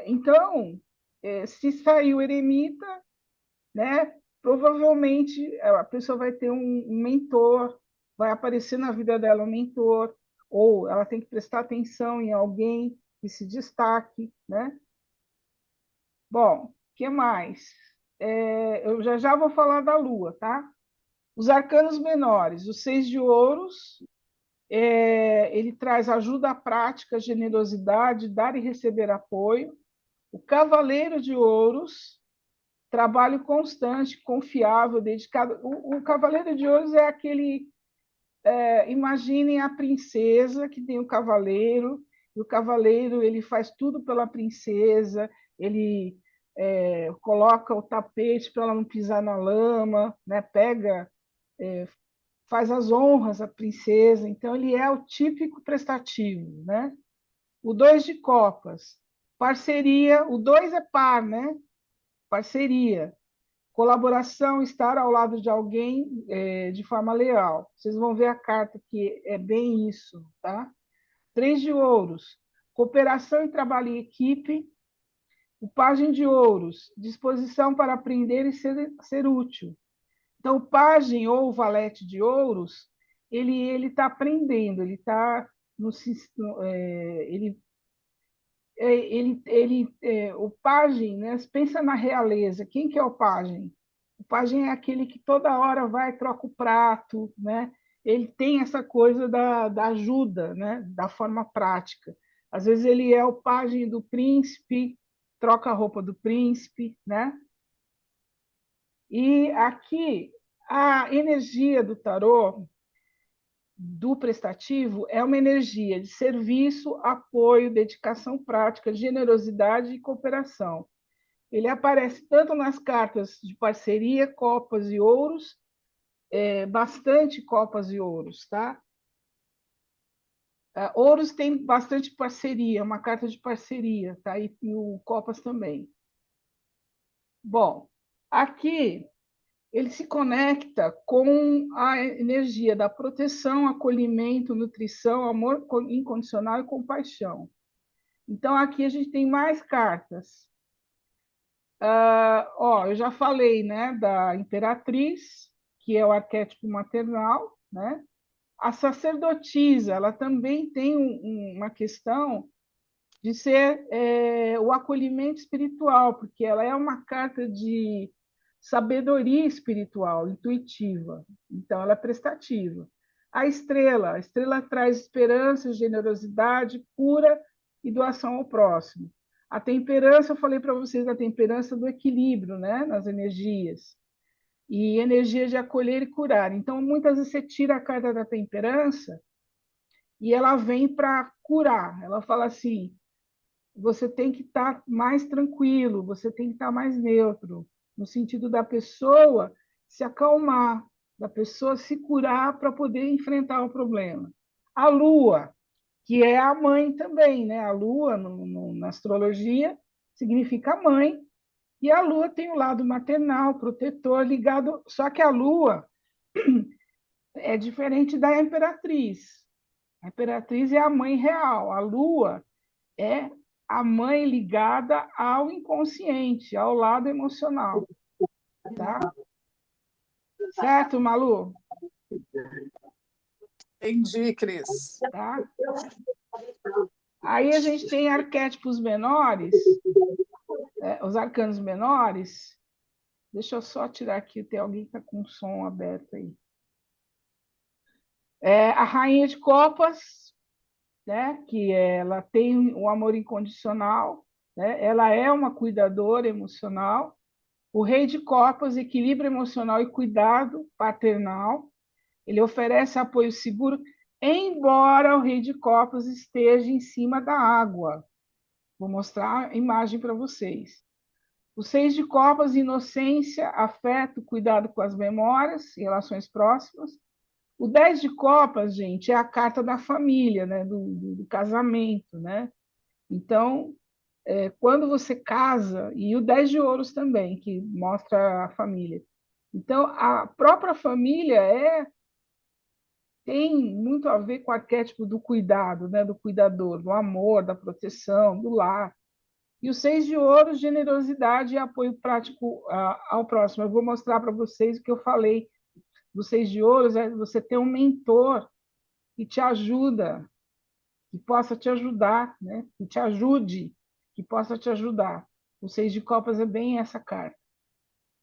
Então, se sair o eremita, né? Provavelmente a pessoa vai ter um mentor, vai aparecer na vida dela um mentor, ou ela tem que prestar atenção em alguém que se destaque, né? Bom, o que mais? Eu já vou falar da Lua, tá? Os arcanos menores, o 6 de ouros, ele traz ajuda prática, generosidade, dar e receber apoio. O cavaleiro de ouros, trabalho constante, confiável, dedicado. O cavaleiro de ouros é aquele... imaginem a princesa que tem o cavaleiro, e o cavaleiro ele faz tudo pela princesa, ele coloca o tapete para ela não pisar na lama, né? Faz as honras à princesa, então ele é o típico prestativo, né? O 2 de copas, parceria, o 2 é par, né? Parceria, colaboração, estar ao lado de alguém de forma leal. Vocês vão ver a carta que é bem isso, tá? 3 de ouros, cooperação e trabalho em equipe. O pajem de ouros, disposição para aprender e ser útil. Então, o pajem ou o valete de ouros, ele está aprendendo, ele está no o pajem, né? Pensa na realeza. Quem que é o pajem? O pajem é aquele que toda hora vai e troca o prato, né? Ele tem essa coisa da ajuda, né? Da forma prática. Às vezes ele é o pajem do príncipe, troca a roupa do príncipe, né? E aqui a energia do tarô, do prestativo, é uma energia de serviço, apoio, dedicação prática, generosidade e cooperação. Ele aparece tanto nas cartas de parceria, copas e ouros, bastante copas e ouros, tá? Ouros tem bastante parceria, uma carta de parceria, tá? E o copas também. Bom, aqui ele se conecta com a energia da proteção, acolhimento, nutrição, amor incondicional e compaixão. Então, aqui a gente tem mais cartas. Eu já falei, né, da imperatriz, que é o arquétipo maternal, né? A sacerdotisa, ela também tem uma questão de ser o acolhimento espiritual, porque ela é uma carta de sabedoria espiritual, intuitiva. Então, ela é prestativa. A estrela traz esperança, generosidade, cura e doação ao próximo. A temperança, eu falei para vocês da temperança do equilíbrio, né, nas energias. E energia de acolher e curar. Então, muitas vezes você tira a carta da temperança e ela vem para curar. Ela fala assim: você tem que estar mais tranquilo, você tem que estar mais neutro, no sentido da pessoa se acalmar, da pessoa se curar para poder enfrentar o problema. A Lua, que é a mãe também, né? A Lua, na astrologia, significa mãe, e a Lua tem o lado maternal, protetor, ligado. Só que a Lua é diferente da Imperatriz. A Imperatriz é a mãe real, a Lua é a mãe ligada ao inconsciente, ao lado emocional, tá? Certo, Malu? Entendi, Cris. Tá? Aí a gente tem arquétipos menores, os arcanos menores. Deixa eu só tirar aqui, tem alguém que está com o som aberto aí. A Rainha de Copas, né, que ela tem o amor incondicional, né, ela é uma cuidadora emocional. O Rei de Copas, equilíbrio emocional e cuidado paternal. Ele oferece apoio seguro, embora o Rei de Copas esteja em cima da água. Vou mostrar a imagem para vocês. O Seis de Copas, inocência, afeto, cuidado com as memórias e relações próximas. O 10 de Copas, gente, é a carta da família, né? do casamento, né? Então, quando você casa, e o 10 de Ouros também, que mostra a família. Então, a própria família tem muito a ver com o arquétipo do cuidado, né? Do cuidador, do amor, da proteção, do lar. E o 6 de Ouros, generosidade e apoio prático ao próximo. Eu vou mostrar para vocês o que eu falei do 6 de Ouros, é você ter um mentor que te ajuda, que possa te ajudar, né? Que te ajude, que possa te ajudar. O 6 de Copas é bem essa carta.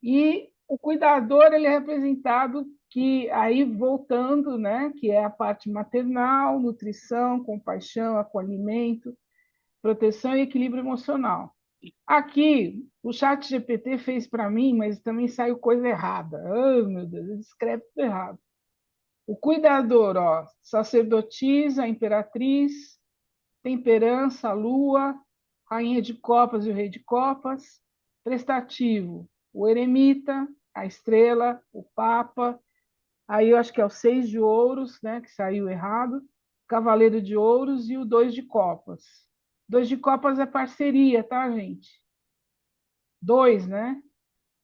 E o cuidador, ele é representado que aí voltando, né, que é a parte maternal, nutrição, compaixão, acolhimento, proteção e equilíbrio emocional. Aqui, o chat GPT fez para mim, mas também saiu coisa errada. Oh, meu Deus, ele escreve tudo errado. O cuidador, ó, sacerdotisa, imperatriz, temperança, lua, rainha de copas e o rei de copas, prestativo, o eremita, a estrela, o papa, aí eu acho que é o 6 de ouros, né, que saiu errado, cavaleiro de ouros e o 2 de copas. 2 de copas é parceria, tá, gente? 2, né?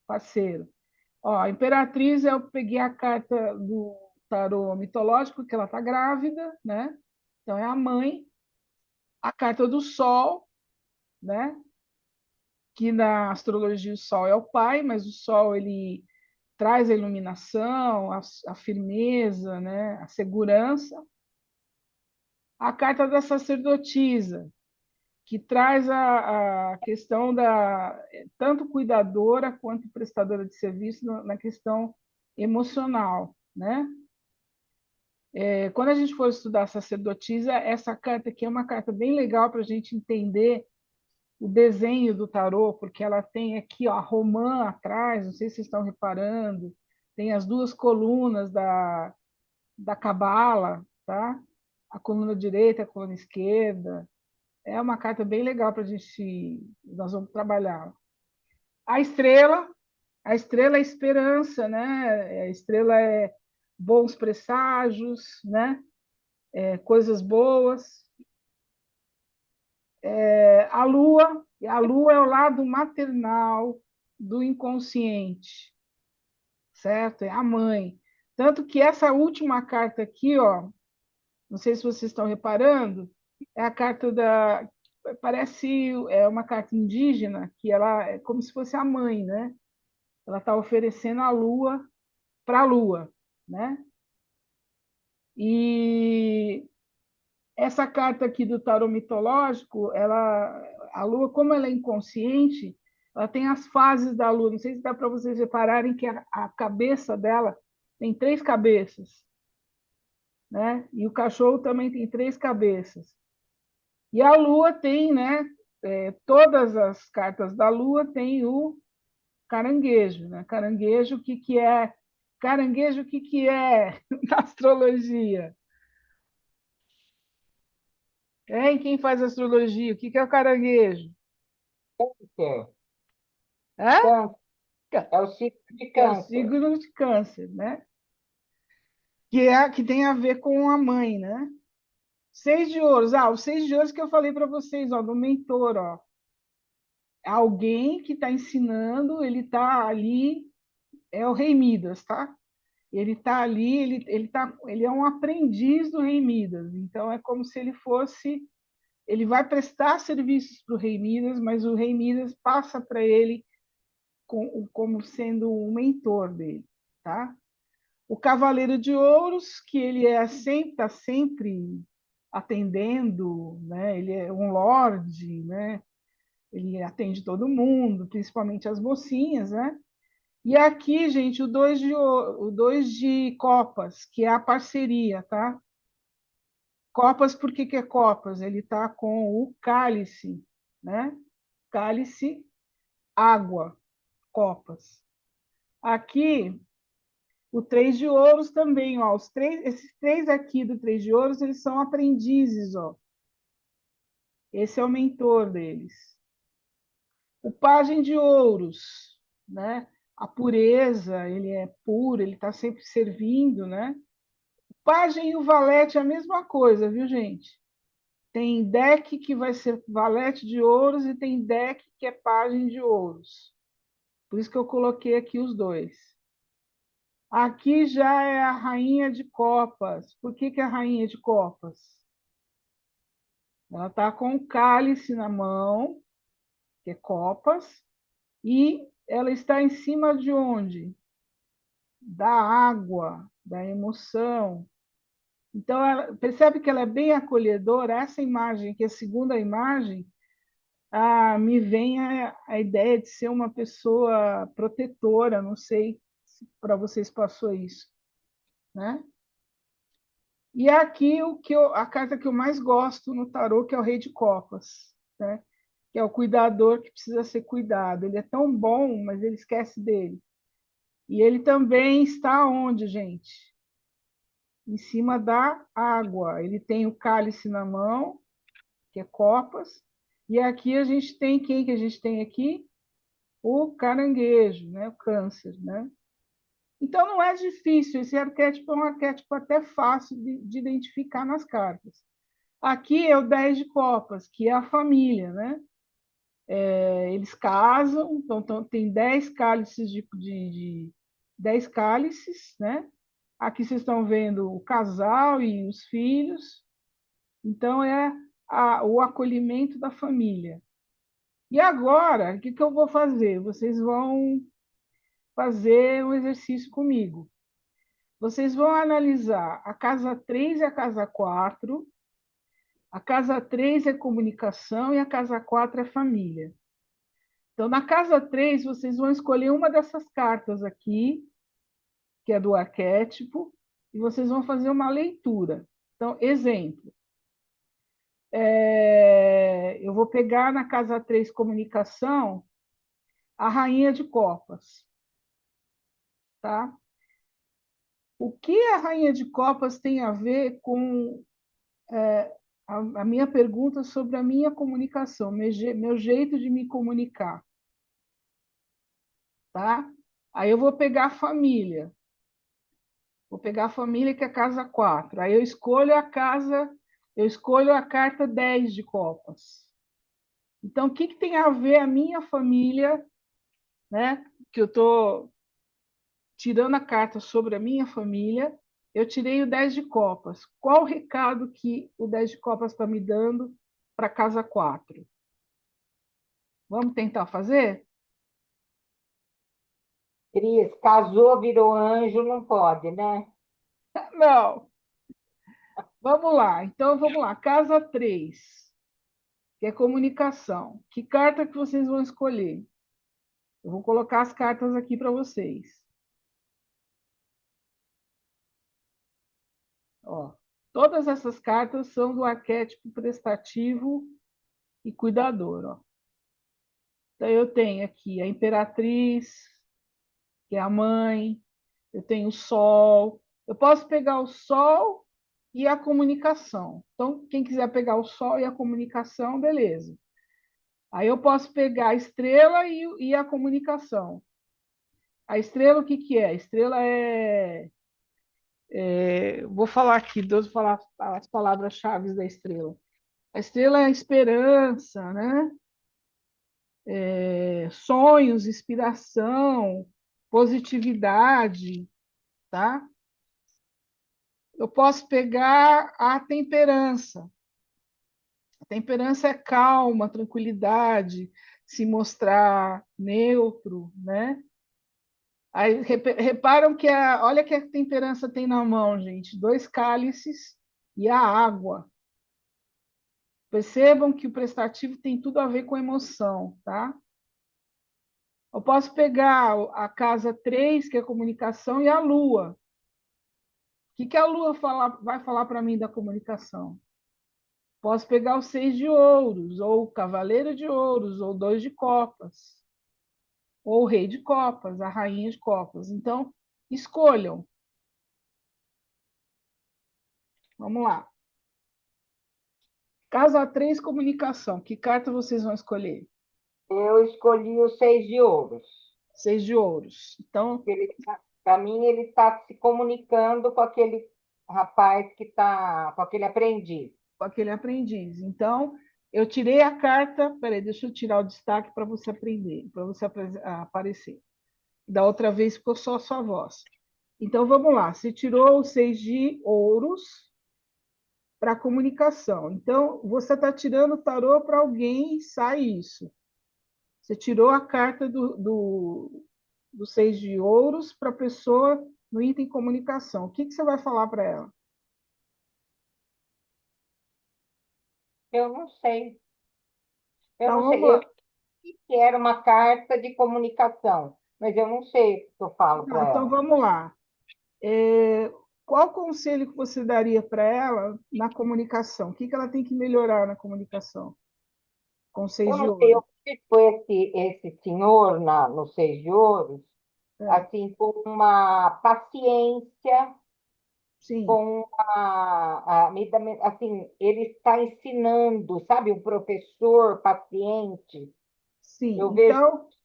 Parceiro. Ó, a Imperatriz, eu peguei a carta do tarô mitológico, que ela está grávida, né? Então é a mãe. A carta do Sol, né? Que na astrologia o Sol é o pai, mas o Sol ele traz a iluminação, a firmeza, né? A segurança. A carta da sacerdotisa, que traz a questão da tanto cuidadora quanto prestadora de serviço na questão emocional, né? Quando a gente for estudar a sacerdotisa, essa carta aqui é uma carta bem legal para a gente entender o desenho do tarô, porque ela tem aqui ó, a romã atrás, não sei se vocês estão reparando, tem as duas colunas da cabala, tá? A coluna direita, a coluna esquerda. É uma carta bem legal para a gente, nós vamos trabalhar. A estrela é esperança, né? A estrela é bons presságios, né? Coisas boas. A lua é o lado maternal do inconsciente, certo? É a mãe. Tanto que essa última carta aqui, ó, não sei se vocês estão reparando, é a carta da parece uma carta indígena que ela é como se fosse a mãe, né? Ela está oferecendo a lua para a lua, né? E essa carta aqui do tarô mitológico, a lua, como ela é inconsciente, ela tem as fases da lua. Não sei se dá para vocês repararem que a cabeça dela tem três cabeças, né? E o cachorro também tem três cabeças. E a lua tem, né? Todas as cartas da lua tem o caranguejo, né? Caranguejo, o que que é? Caranguejo, o que que é na astrologia? Quem faz astrologia? O que que é o caranguejo? Câncer. Hã? Câncer. É o signo de É o câncer. signo de câncer, né? Que tem a ver com a mãe, né? 6 de ouros. O 6 de ouros que eu falei para vocês, ó, do mentor, ó. Alguém que está ensinando, ele está ali, é o Rei Midas, tá? Ele está ali, ele é um aprendiz do Rei Midas. Então, é como se ele fosse ele vai prestar serviços para o rei Midas, mas o rei Midas passa para ele como sendo um mentor dele, tá? O Cavaleiro de Ouros, que ele está sempre atendendo, né? Ele é um lorde, né? Ele atende todo mundo, principalmente as mocinhas, né? E aqui, gente, o dois de copas, que é a parceria, tá? Copas, por que que é copas? Ele está com o cálice, né? Cálice, água, copas. Aqui, o três de ouros também, ó. Esses três aqui do três de ouros, eles são aprendizes, ó. Esse é o mentor deles. O pajem de ouros, né? A pureza, ele é puro, ele está sempre servindo, né? O pajem e o valete é a mesma coisa, viu, gente? Tem deck que vai ser valete de ouros e tem deck que é pajem de ouros. Por isso que eu coloquei aqui os dois. Aqui já é a rainha de copas. Por que que é a rainha de copas? Ela está com o cálice na mão, que é copas, e ela está em cima de onde? Da água, da emoção. Então, percebe que ela é bem acolhedora. Essa imagem, que é a segunda imagem, me vem a ideia de ser uma pessoa protetora. Não sei se para vocês passou isso, né? E aqui a carta que eu mais gosto no tarô, que é o Rei de Copas, né? Que é o cuidador que precisa ser cuidado. Ele é tão bom, mas ele esquece dele. E ele também está onde, gente? Em cima da água. Ele tem o cálice na mão, que é copas, e aqui a gente tem quem que a gente tem aqui? O caranguejo, né? O câncer, né? Então não é difícil, esse arquétipo é um arquétipo até fácil de identificar nas cartas. Aqui é o 10 de copas, que é a família, né? Eles casam, então tem 10 cálices 10 cálices, né? Aqui vocês estão vendo o casal e os filhos. Então, é o acolhimento da família. E agora, o que que eu vou fazer? Vocês vão fazer um exercício comigo. Vocês vão analisar a casa 3 e a casa 4. A casa 3 é comunicação e a casa 4 é família. Então, na casa 3, vocês vão escolher uma dessas cartas aqui, que é do arquétipo, e vocês vão fazer uma leitura. Então, exemplo. Eu vou pegar na casa 3 comunicação, a rainha de copas. Tá? O que a rainha de copas tem a ver com a minha pergunta sobre a minha comunicação, meu jeito de me comunicar? Tá? Aí eu vou pegar a família. Vou pegar a família, que é a casa 4. Aí eu escolho a carta 10 de copas. Então, o que tem a ver a minha família, né? Que eu estou tirando a carta sobre a minha família, eu tirei o 10 de copas. Qual o recado que o 10 de copas está me dando para a casa 4? Vamos tentar fazer? Cris, casou, virou anjo, não pode, né? Não. Vamos lá. Então, vamos lá. Casa 3, que é comunicação. Que carta que vocês vão escolher? Eu vou colocar as cartas aqui para vocês. Ó, todas essas cartas são do arquétipo prestativo e cuidador. Ó. Então, eu tenho aqui a Imperatriz, que é a mãe, eu tenho o Sol. Eu posso pegar o Sol e a comunicação. Então, quem quiser pegar o Sol e a comunicação, beleza. Aí eu posso pegar a estrela e a comunicação. A estrela, o que que é? A estrela vou falar aqui, vou falar as palavras-chave da estrela. A estrela é a esperança, né? Sonhos, inspiração, positividade, tá? Eu posso pegar a temperança. A temperança é calma, tranquilidade, se mostrar neutro, né? Aí reparam que olha que a temperança tem na mão, gente, 2 cálices e a água. Percebam que o prestativo tem tudo a ver com emoção, tá? Eu posso pegar a casa 3, que é a comunicação, e a lua. O que a lua vai falar para mim da comunicação? Posso pegar o 6 de ouros, ou o cavaleiro de ouros, ou 2 de copas, ou o rei de copas, a rainha de copas. Então, escolham. Vamos lá. Casa 3, comunicação. Que carta vocês vão escolher? Eu escolhi o 6 de ouros. 6 de ouros. Então, Para mim, ele está se comunicando com aquele rapaz que está, com aquele aprendiz. com aquele aprendiz. Então, eu tirei a carta. Peraí, deixa eu tirar o destaque para você aprender, para você aparecer. Da outra vez ficou só a sua voz. Então, vamos lá. Você tirou o 6 de ouros para comunicação. Então, você está tirando o tarô para alguém e sai isso. Você tirou a carta do 6 de ouros para a pessoa no item comunicação. O que você vai falar para ela? Eu não sei. Eu Então, não sei. vamos lá. Eu disse que era uma carta de comunicação, mas eu não sei o que eu falo Não, para então, ela. vamos lá. Qual conselho que você daria para ela na comunicação? O que ela tem que melhorar na comunicação com o 6 Eu de não sei, ouro? eu vi com esse senhor no 6 de ouros, É, assim, com uma paciência, sim, com assim, ele está ensinando, sabe, um professor paciente. sim. Eu vejo Então, que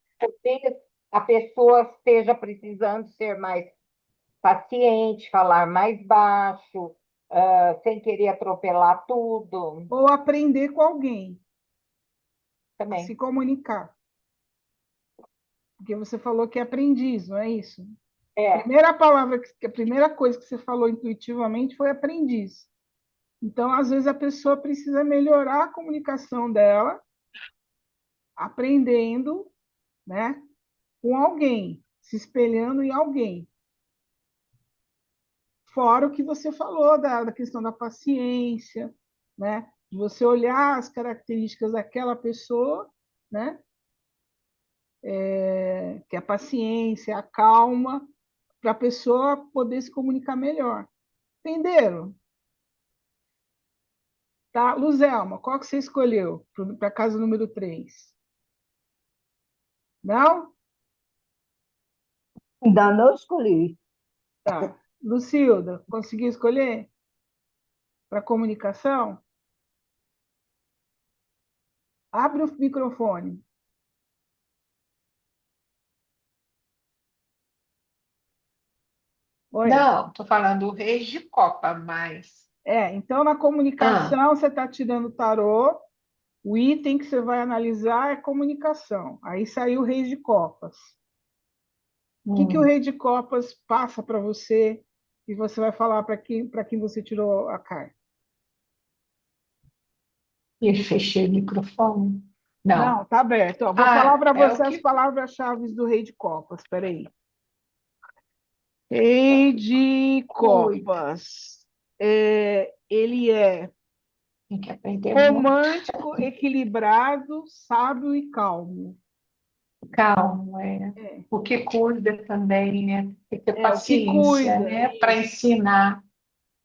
talvez a pessoa esteja precisando ser mais paciente, falar mais baixo, sem querer atropelar tudo ou aprender com alguém a se também. comunicar. Porque você falou que é aprendiz, não é isso? É. A primeira coisa que você falou intuitivamente foi aprendiz. Então, às vezes, a pessoa precisa melhorar a comunicação dela, aprendendo, né, com alguém, se espelhando em alguém. Fora o que você falou da questão da paciência, né? De você olhar as características daquela pessoa, né? Que é a paciência, a calma, para a pessoa poder se comunicar melhor. Entenderam? Tá? Luzelma, qual que você escolheu para a casa número 3? Não? Ainda não escolhi. Tá. Lucilda, conseguiu escolher para comunicação? Abre o microfone. Oi. Não, estou falando o Reis de Copa, mas. Então, na Ah, comunicação, você está tirando o tarô, o item que você vai analisar é comunicação. Aí saiu o Rei de Copas. O que o hum, Rei de Copas passa para você e você vai falar para quem você tirou a carta? e fechei o microfone. Não, Não. está aberto. Ó, vou falar Ah, para é o você as que. palavras-chave do Rei de Copas. Espera aí. Rei de Cuida. Copas. Ele é Tem que aprender muito. romântico, equilibrado, sábio e calmo. Calma, é. É, O que cuida também, né? Tem que ter o que paciência, cuida, né? Para isso. ensinar,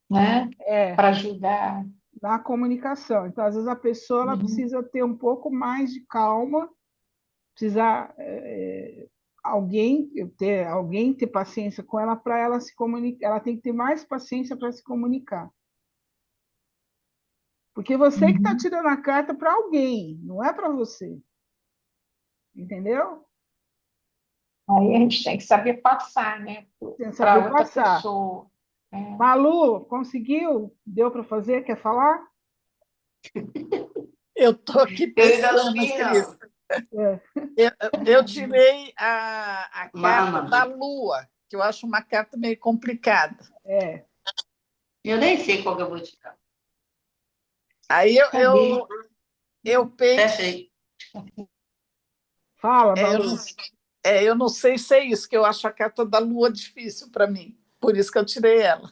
né? É, Para ajudar. na comunicação. Então, às vezes, a pessoa ela Uhum. precisa ter um pouco mais de calma, precisa alguém ter paciência com ela para ela se comunicar. Ela tem que ter mais paciência para se comunicar. Porque você que está Uhum. tirando a carta para alguém, não é para você. Entendeu? Aí a gente tem que saber passar, né? Tem que Para saber outra passar. pessoa. É. Malu, conseguiu? Deu para fazer? Quer falar? Eu estou aqui Eu ainda não pensando, vi, Cris. não. É. Eu tirei a carta Mama. da Lua, que eu acho uma carta meio complicada. É. Eu nem sei qual que eu vou tirar. Aí eu penso, Perfeito. Fala, eu Balu. não, eu não sei se é isso, que eu acho a carta da Lua difícil para mim, por isso que eu tirei ela.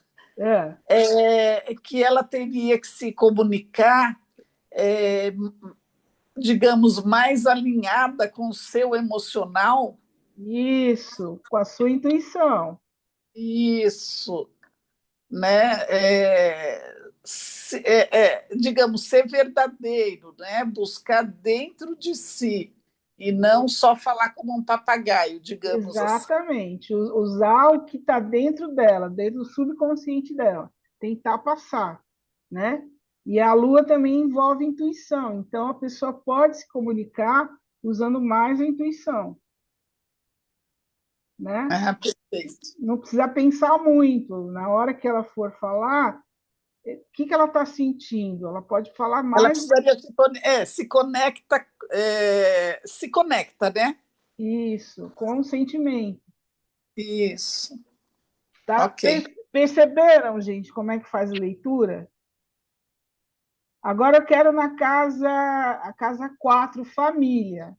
É, Que ela teria que se comunicar, é, digamos, mais alinhada com o seu emocional. isso, com a sua intuição. Isso, né? Digamos, ser verdadeiro, né? Buscar dentro de si e não só falar como um papagaio, digamos assim. Exatamente. Usar o que está dentro dela, dentro do subconsciente dela. Tentar passar, né? E a lua também envolve intuição. Então, a pessoa pode se comunicar usando mais a intuição, né? Ah, perfeito. Não precisa pensar muito. Na hora que ela for falar, o que ela está sentindo? Ela pode falar Ela mais precisaria se conecta, né? isso, com o sentimento. Isso, Tá? ok. Perceberam, gente, como é que faz a leitura? Agora eu quero a casa 4 família.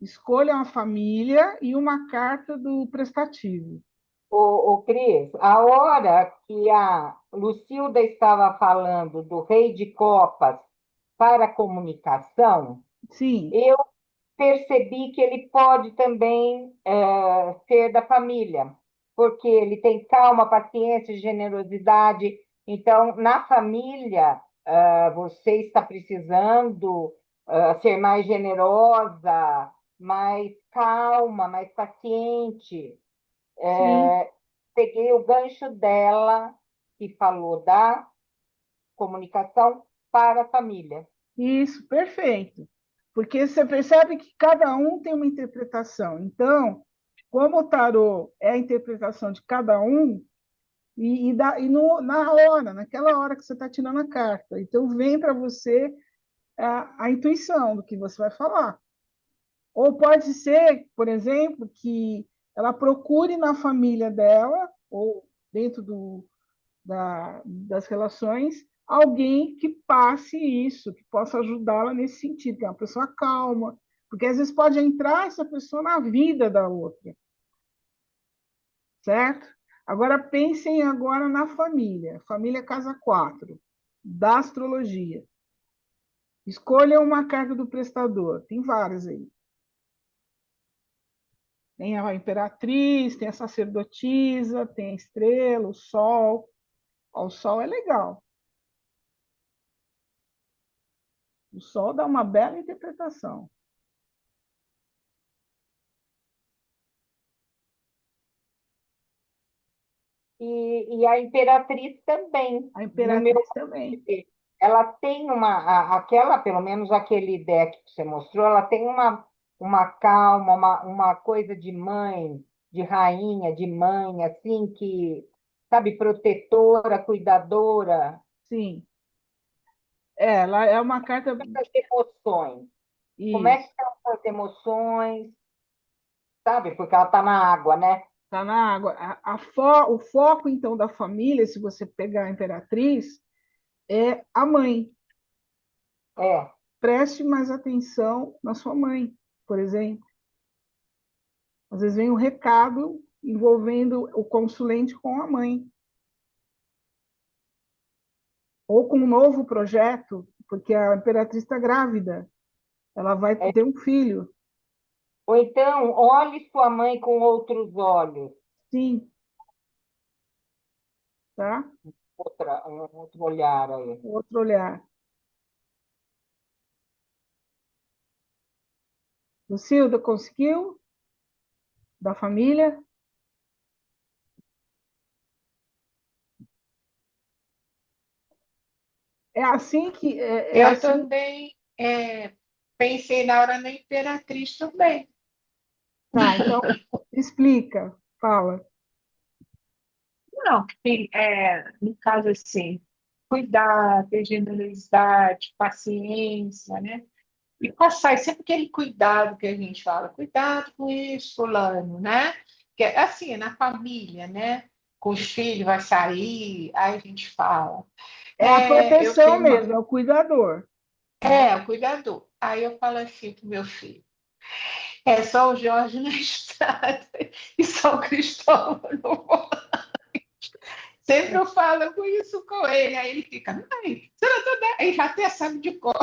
Escolha uma família e uma carta do prestativo. Cris, a hora que a Lucilda estava falando do rei de copas para a comunicação, Sim, eu percebi que ele pode também ser da família, porque ele tem calma, paciência, generosidade. Então, na família, você está precisando ser mais generosa, mais calma, mais paciente. sim, Peguei o gancho dela, que falou da comunicação para a família. isso, perfeito. Porque você percebe que cada um tem uma interpretação. Então, como o tarô é a interpretação de cada um, na hora, naquela hora que você está tirando a carta. Então, vem para você a intuição do que você vai falar. Ou pode ser, por exemplo, que ela procure na família dela, ou dentro das relações, alguém que passe isso, que possa ajudá-la nesse sentido, que é uma pessoa calma, porque às vezes pode entrar essa pessoa na vida da outra, certo? Agora pensem agora na família casa 4 da astrologia. Escolha uma carta do prestador, tem várias aí. Tem a imperatriz, tem a sacerdotisa, tem a estrela, o sol. O sol é legal. O sol dá uma bela interpretação. E a Imperatriz também, A no meu imperatriz também. ver. Ela tem aquela, pelo menos aquele deck que você mostrou, ela tem uma calma, uma coisa de mãe, de rainha, de mãe, assim, que, sabe, protetora, cuidadora, Sim. Ela é uma carta. das emoções. Como é que Isso. estão as emoções, sabe? Porque ela está na água, né? Está na água. O foco, então, da família, se você pegar a imperatriz, é a mãe. É. Preste mais atenção na sua mãe, por exemplo. Às vezes vem um recado envolvendo o consulente com a mãe. Ou com um novo projeto, porque a imperatriz está grávida. Ela vai É. ter um filho. Ou então, olhe sua mãe com outros olhos, Sim, tá? um outro olhar aí. Outro olhar. Lucilda, conseguiu? Da família? É assim que. É Eu assim. também pensei na hora da Imperatriz também. Tá, então explica, fala. Não, que no caso assim, cuidar, ter generosidade, paciência, né? E passar, e sempre aquele cuidado que a gente fala, cuidado com isso, fulano, né? Que é assim, é na família, né? Com os filhos vai sair, aí a gente fala. É a Eu proteção tenho mesmo, é o cuidador. o cuidador. Aí eu falo assim pro meu filho, é só o Jorge na estrada e só o Cristóvão no volante. Sempre eu falo com isso com ele, aí ele fica, mãe, você não tá... Aí já até sabe de cor,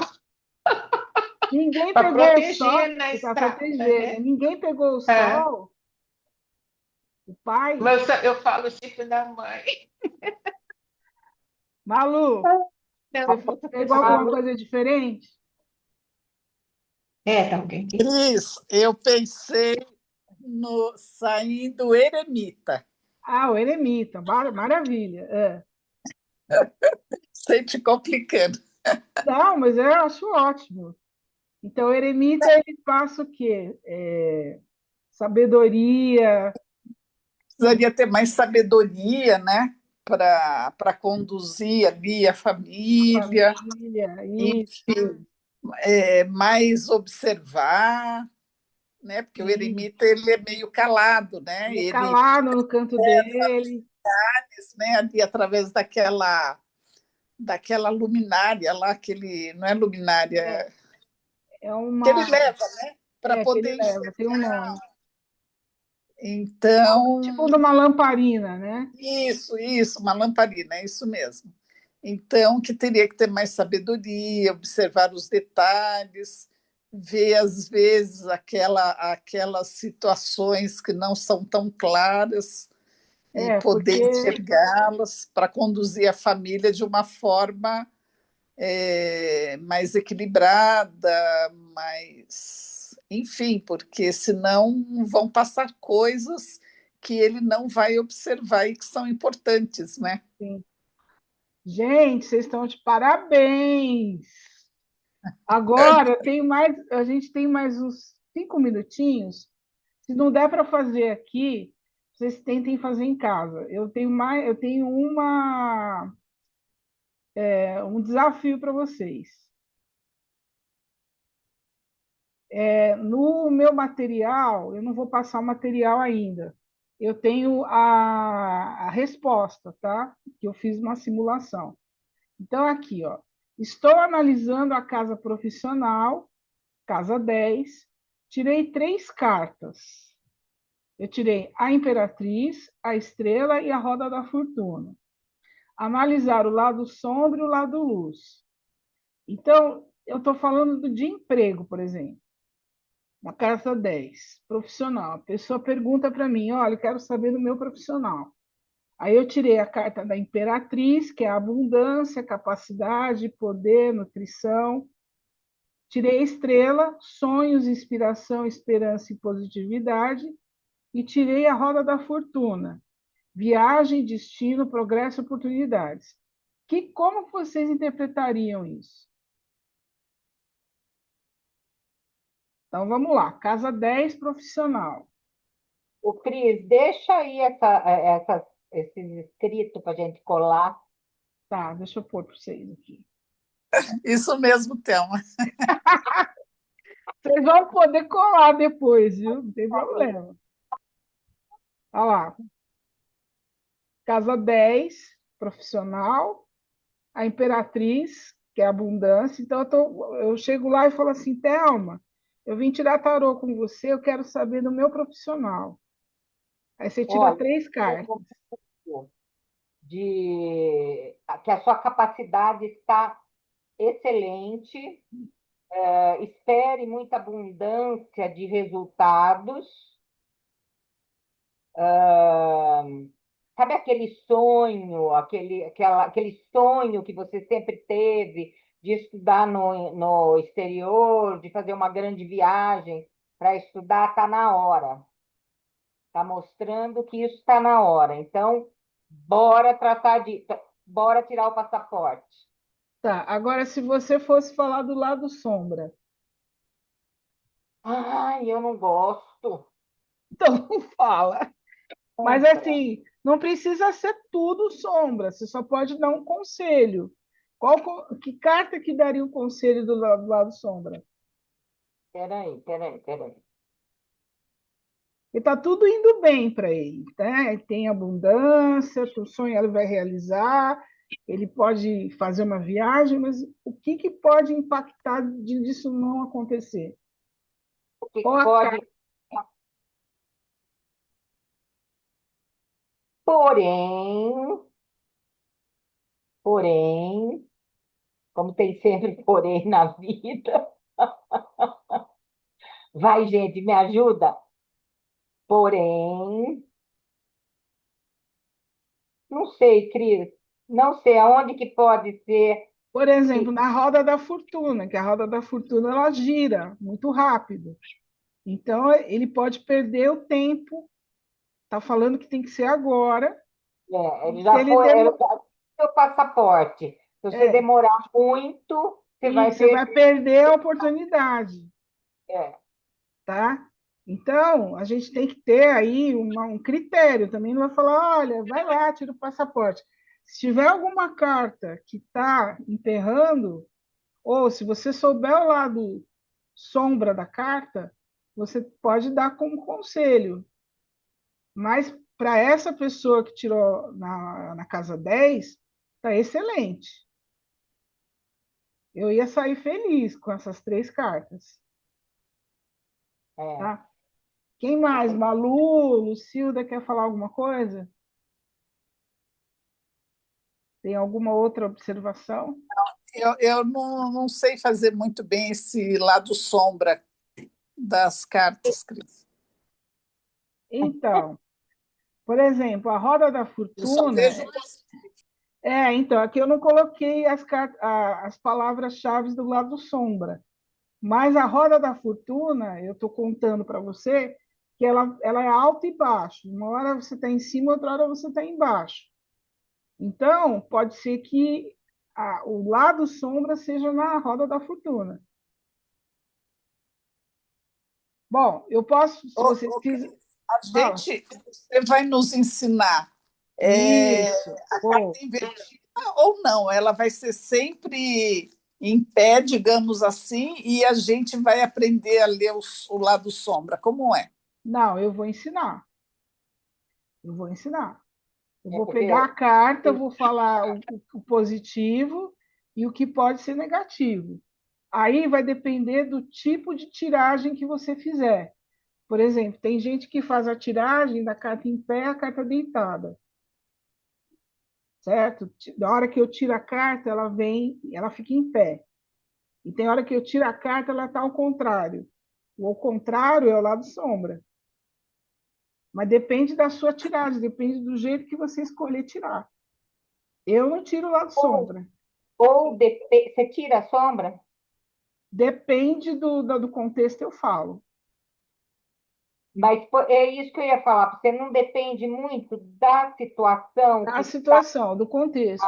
Ninguém para pegou o sol, proteger na para estrada, proteger, né? né? Ninguém pegou o É. sol, o pai. Mas eu falo sempre da mãe. Malu, você pegou alguma coisa diferente? Tá alguém aqui. Cris, eu pensei no saindo eremita. Ah, o eremita, maravilha. É. Sem te complicando. Não, mas eu acho ótimo. Então, o eremita, ele passa o quê? Sabedoria, Precisaria ter mais sabedoria, né? Para conduzir ali a família, família, enfim, mais observar, né? Porque o e eremita ele é meio calado, né? ele Ele calado no canto dele. né, ali através daquela luminária lá, aquele, não é É, luminária, é que ele uma. leva, né? Para É, que ele poder leva, tem um enxergar. nome. Então, Tipo de uma lamparina, né? isso, uma lamparina, é isso mesmo. Então, que teria que ter mais sabedoria, observar os detalhes, ver às vezes aquelas situações que não são tão claras e poder Porque enxergá-las para conduzir a família de uma forma mais equilibrada, mais. Enfim, porque senão vão passar coisas que ele não vai observar e que são importantes, né? assim, gente, vocês estão de parabéns. Agora eu tenho mais, a gente tem mais uns 5 minutinhos. Se não der para fazer aqui, vocês tentem fazer em casa. Eu tenho um desafio para vocês. No meu material, eu não vou passar o material ainda. Eu tenho a resposta, tá? Que eu fiz uma simulação. Então, aqui, ó, estou analisando a casa profissional, casa 10. Tirei 3 cartas. Eu tirei a Imperatriz, a Estrela e a Roda da Fortuna. Analisar o lado sombra e o lado luz. Então, eu estou falando de emprego, por exemplo. Na carta 10, profissional. A pessoa pergunta para mim: olha, eu quero saber do meu profissional. Aí eu tirei a carta da Imperatriz, que é a abundância, capacidade, poder, nutrição. Tirei a estrela, sonhos, inspiração, esperança e positividade. E tirei a roda da fortuna, viagem, destino, progresso e oportunidades. Como vocês interpretariam isso? Então vamos lá, casa 10, profissional. O Cris, deixa aí esses escritos para a gente colar. Tá, deixa eu pôr para vocês aqui. Isso mesmo, Thelma. Vocês vão poder colar depois, viu? Não tem problema. Olha lá. Casa 10, profissional. A Imperatriz, que é abundância. Então, eu chego lá e falo assim, Thelma, eu vim tirar tarô com você, eu quero saber do meu profissional. Aí você tira Olha, 3 cartas. que a sua capacidade está excelente, espere muita abundância de resultados. Sabe aquele sonho, aquele sonho que você sempre teve de estudar no exterior, de fazer uma grande viagem para estudar? Está na hora. Está mostrando que isso está na hora. Então, bora tirar o passaporte. Tá, agora se você fosse falar do lado sombra. Ai, eu não gosto. Então, não fala. Mas Sombra. assim, não precisa ser tudo sombra, você só pode dar um conselho. Que carta que daria um conselho do lado sombra? Peraí. E está tudo indo bem para ele, né? Tem abundância, o sonho ele vai realizar, ele pode fazer uma viagem, mas o que pode impactar disso não acontecer? O que Ou que a pode, carta, porém, porém, como tem sempre porém na vida, vai, gente, me ajuda. Porém, não sei, Cris, não sei aonde que pode ser por exemplo, que na roda da fortuna, que a roda da fortuna ela gira muito rápido. Então, ele pode perder o tempo, está falando que tem que ser agora, ele e se já ele foi, ele demora. já tem o passaporte. Se você demorar muito, você vai Isso, você vai perder. perder a oportunidade, É, tá? Então, a gente tem que ter aí um critério. Também não vai falar, olha, vai lá, tira o passaporte. Se tiver alguma carta que está emperrando, ou se você souber o lado sombra da carta, você pode dar como conselho. Mas para essa pessoa que tirou na casa 10, está excelente. Eu ia sair feliz com essas 3 cartas. é. Tá? Quem mais? Malu, Lucilda, quer falar alguma coisa? Tem alguma outra observação? Eu não sei fazer muito bem esse lado sombra das cartas, Cris. Então, por exemplo, a roda da Eu só fortuna. vejo. Então, aqui eu não coloquei as palavras-chave do lado sombra, mas a roda da fortuna, eu estou contando para você que ela é alta e baixa. Uma hora você está em cima, outra hora você está embaixo. Então, pode ser que o lado sombra seja na roda da fortuna. Bom, eu posso, se você quiser. A Fala. gente, você vai nos ensinar Isso. a carta Pô, invertida ou não? Ela vai ser sempre em pé, digamos assim, e a gente vai aprender a ler o lado sombra. Como é? não, eu vou ensinar. Eu vou ensinar. Eu É vou porque pegar a carta, vou falar o positivo e o que pode ser negativo. Aí vai depender do tipo de tiragem que você fizer. Por exemplo, tem gente que faz a tiragem da carta em pé, a carta deitada, certo? Da hora que eu tiro a carta, ela vem, ela fica em pé. E tem hora que eu tiro a carta, ela está ao contrário. O ao contrário é o lado sombra. Mas depende da sua tiragem, depende do jeito que você escolher tirar. Eu não tiro o lado ou, sombra. você tira a sombra, Depende do contexto, eu falo. mas é isso que eu ia falar, porque não depende muito da situação Da que está, situação, do contexto.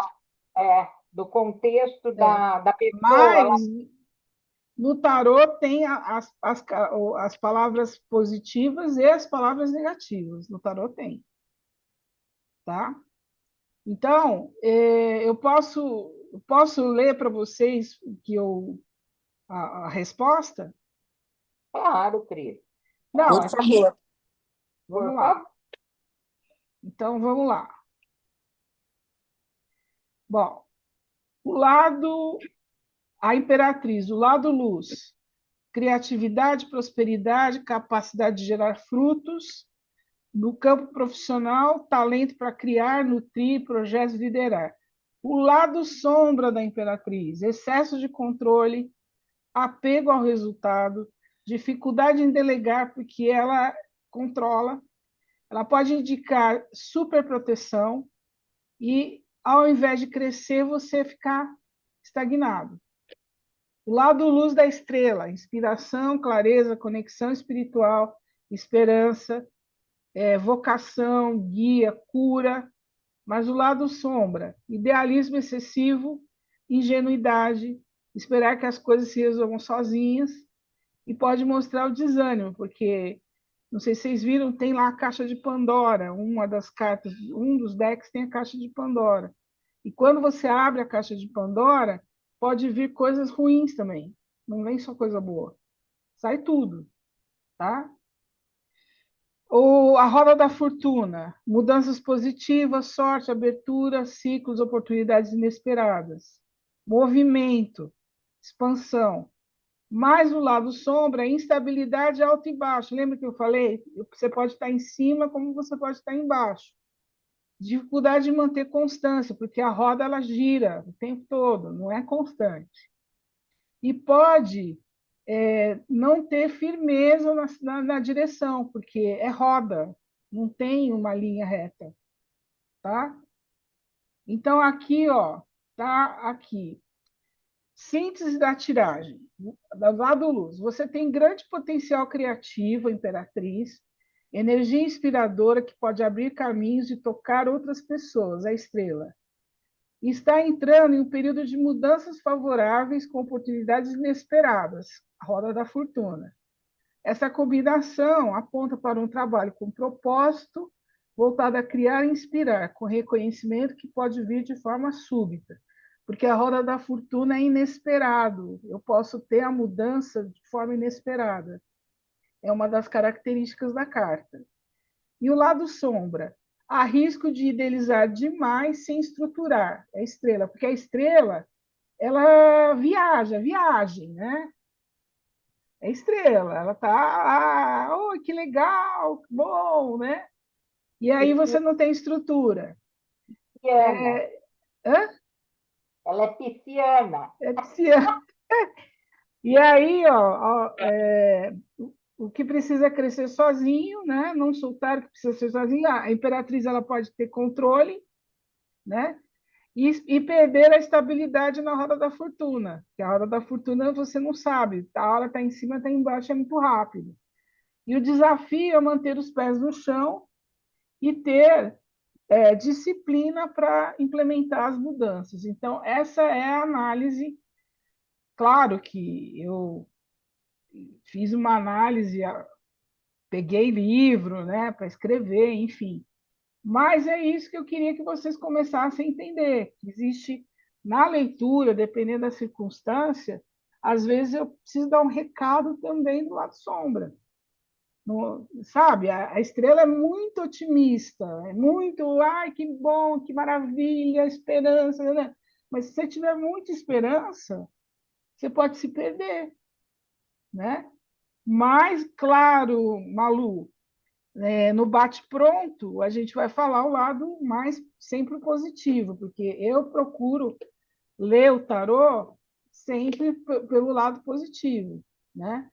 do contexto É. da pessoa lá. Mas no tarô tem as palavras positivas e as palavras negativas. No tarô tem, tá? Então, eu posso ler para vocês a resposta? Claro, Cris. Não, Por favor. vamos Por lá. favor. Então, vamos lá. Bom, a imperatriz, o lado luz, criatividade, prosperidade, capacidade de gerar frutos. No campo profissional, talento para criar, nutrir, projetos e liderar. O lado sombra da imperatriz, excesso de controle, apego ao resultado, dificuldade em delegar porque ela controla. Ela pode indicar superproteção e, ao invés de crescer, você ficar estagnado. O lado luz da estrela, inspiração, clareza, conexão espiritual, esperança, vocação, guia, cura, mas o lado sombra, idealismo excessivo, ingenuidade, esperar que as coisas se resolvam sozinhas, e pode mostrar o desânimo, porque não sei se vocês viram, tem lá a caixa de Pandora, uma das cartas, um dos decks tem a caixa de Pandora. E quando você abre a caixa de Pandora, pode vir coisas ruins também. Não vem só coisa boa. Sai tudo, tá? A roda da fortuna, mudanças positivas, sorte, abertura, ciclos, oportunidades inesperadas. Movimento, expansão. Mais o lado sombra, instabilidade alto e baixo. Lembra que eu falei? Você pode estar em cima como você pode estar embaixo. Dificuldade de manter constância, porque a roda ela gira o tempo todo, não é constante. E pode não ter firmeza na direção, porque é roda, não tem uma linha reta, tá? Então, aqui, ó, tá aqui. Síntese da tiragem, da lado luz. Você tem grande potencial criativo, Imperatriz, energia inspiradora que pode abrir caminhos e tocar outras pessoas, a estrela. E está entrando em um período de mudanças favoráveis com oportunidades inesperadas, a roda da fortuna. Essa combinação aponta para um trabalho com propósito, voltado a criar e inspirar, com reconhecimento que pode vir de forma súbita, porque a roda da fortuna é inesperado, eu posso ter a mudança de forma inesperada. É uma das características da carta. E o lado sombra, há risco de idealizar demais sem estruturar, é a estrela, porque a estrela, ela viagem, né? É estrela, ela tá, oh, que legal, que bom, né? E aí você não tem estrutura. Pisciana. Hã? Ela é pisciana. É pisciana. E aí, o que precisa crescer sozinho, né? Não soltar o que precisa ser sozinho. A imperatriz ela pode ter controle, né? E perder a estabilidade na roda da fortuna. Que a roda da fortuna você não sabe, a hora está em cima, está embaixo, é muito rápido. E o desafio é manter os pés no chão e ter disciplina para implementar as mudanças. Então, essa é a análise. Claro que eu fiz uma análise, peguei livro, né, para escrever, enfim. Mas é isso que eu queria que vocês começassem a entender. Que existe na leitura, dependendo da circunstância, às vezes eu preciso dar um recado também do lado sombra. Sabe, a estrela é muito otimista, é muito, ai, que bom, que maravilha, esperança, né? Mas se você tiver muita esperança, você pode se perder, né? Mas, claro, Malu, no bate-pronto, a gente vai falar o lado mais sempre positivo, porque eu procuro ler o tarô sempre pelo lado positivo, né?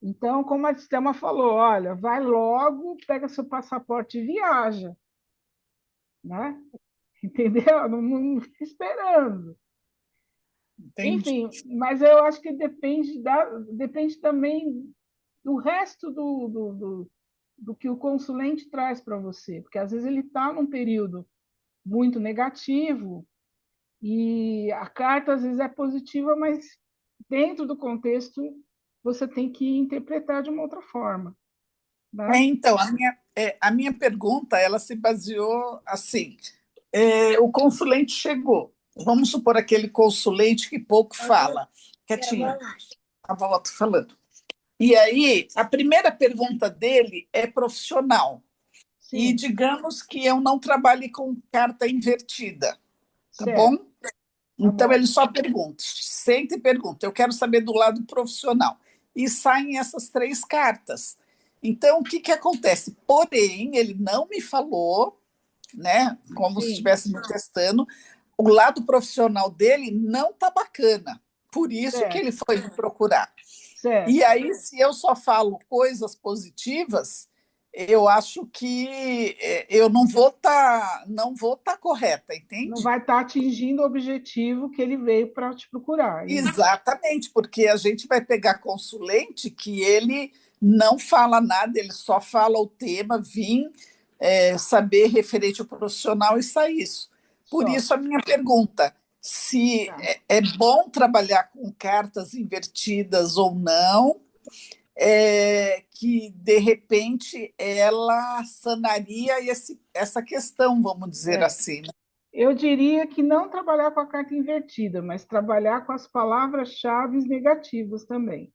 Então, como a Sistema falou, olha, vai logo, pega seu passaporte e viaja, né? Entendeu? Não fica esperando. Entendi. Enfim, mas eu acho que depende também do resto do que o consulente traz para você, porque às vezes ele está num período muito negativo e a carta às vezes é positiva, mas dentro do contexto você tem que interpretar de uma outra forma, né? Então, a minha pergunta, ela se baseou assim, o consulente chegou, vamos supor aquele consulente que pouco fala, quietinho, a volta falando. E aí, a primeira pergunta dele é profissional. E Sim, digamos que eu não trabalhe com carta invertida, tá bom? certo, tá Então bom. ele só pergunta, senta e pergunta, eu quero saber do lado profissional. E saem essas três cartas. Então, o que, que acontece? Porém, ele não me falou, né? Como se Sim, estivesse me testando, o lado profissional dele não tá bacana. Por isso que ele certo, foi me procurar. E certo. aí, se eu só falo coisas positivas, eu acho que eu não vou tá correta, Não entende? vai estar atingindo o objetivo que ele veio para te procurar. Isso. Exatamente, porque a gente vai pegar consulente que ele não fala nada, ele só fala o tema, vir saber referente ao profissional e sair isso. Por Só. isso a minha pergunta, se Tá. é bom trabalhar com cartas invertidas ou não, que de repente ela sanaria essa questão, vamos dizer É. assim, né? Eu diria que não trabalhar com a carta invertida, mas trabalhar com as palavras-chave negativas também.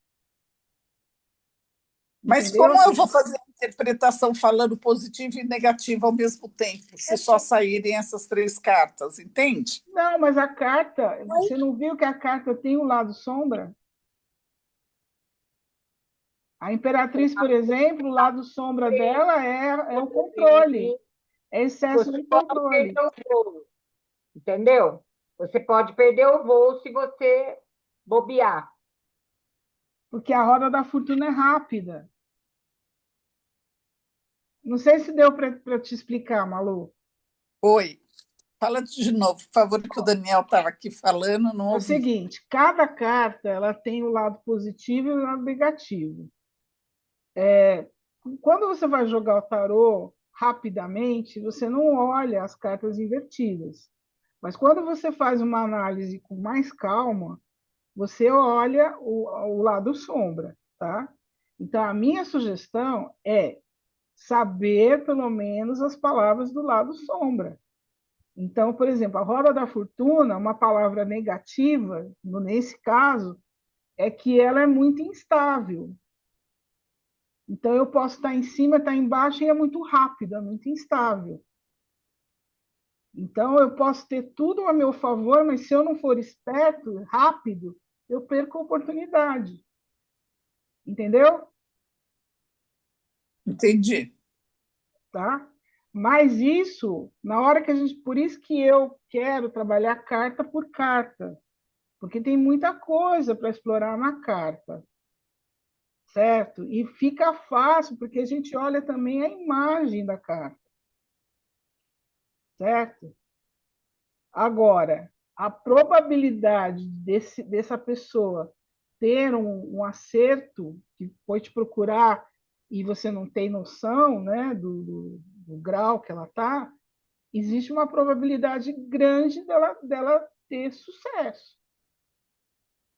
Mas como Entendeu? eu vou fazer? interpretação falando positivo e negativo ao mesmo tempo, se só saírem essas 3 cartas, entende? Não, mas a carta, você não viu que a carta tem o lado sombra? A Imperatriz, por exemplo, o lado sombra dela é o controle, é excesso Você de pode controle. perder o voo, entendeu? Você pode perder o voo se você bobear. Porque a roda da fortuna é rápida. Não sei se deu para te explicar, Malu. Oi, fala de novo, por favor, que o Daniel estava aqui falando, não É o ouvi. seguinte, cada carta ela tem o lado positivo e o lado negativo. Quando você vai jogar o tarô rapidamente, você não olha as cartas invertidas. Mas quando você faz uma análise com mais calma, você olha o lado sombra, tá? Então, a minha sugestão é saber, pelo menos, as palavras do lado sombra. Então, por exemplo, a roda da fortuna, uma palavra negativa, nesse caso, é que ela é muito instável. Então, eu posso estar em cima, estar embaixo e é muito rápido, é muito instável. Então, eu posso ter tudo a meu favor, mas se eu não for esperto, rápido, eu perco a oportunidade. Entendeu? Entendi. Tá? Mas isso, na hora que a gente. Por isso que eu quero trabalhar carta por carta, porque tem muita coisa para explorar na carta, certo? E fica fácil, porque a gente olha também a imagem da carta, certo? Agora, a probabilidade dessa pessoa ter um acerto, que foi te procurar e você não tem noção, né, do grau que ela está, existe uma probabilidade grande dela ter sucesso.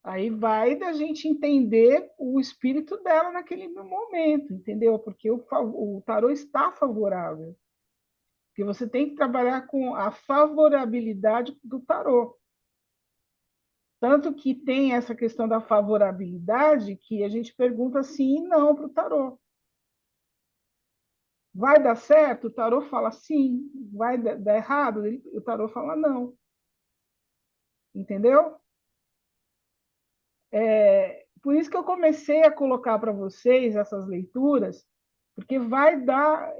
Aí vai da gente entender o espírito dela naquele momento, entendeu? Porque o tarô está favorável. Porque você tem que trabalhar com a favorabilidade do tarô. Tanto que tem essa questão da favorabilidade que a gente pergunta sim e não para o tarô. Vai dar certo? O tarô fala sim. Vai dar errado? O tarô fala não. Entendeu? Por isso que eu comecei a colocar para vocês essas leituras, porque vai dar.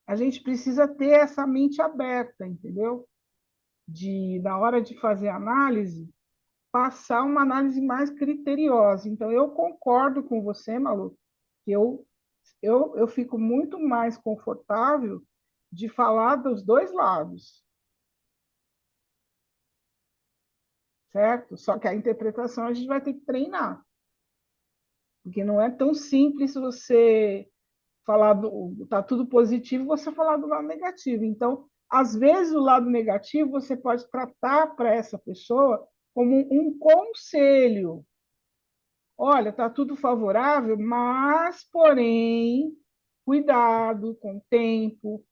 A gente precisa ter essa mente aberta, entendeu? Na hora de fazer análise, passar uma análise mais criteriosa. Então, eu concordo com você, Malu, que eu fico muito mais confortável de falar dos dois lados, certo? Só que a interpretação a gente vai ter que treinar, porque não é tão simples você falar tá tudo positivo, você falar do lado negativo. Então, às vezes o lado negativo você pode tratar para essa pessoa como um conselho. Olha, tá tudo favorável, mas porém, cuidado com o tempo,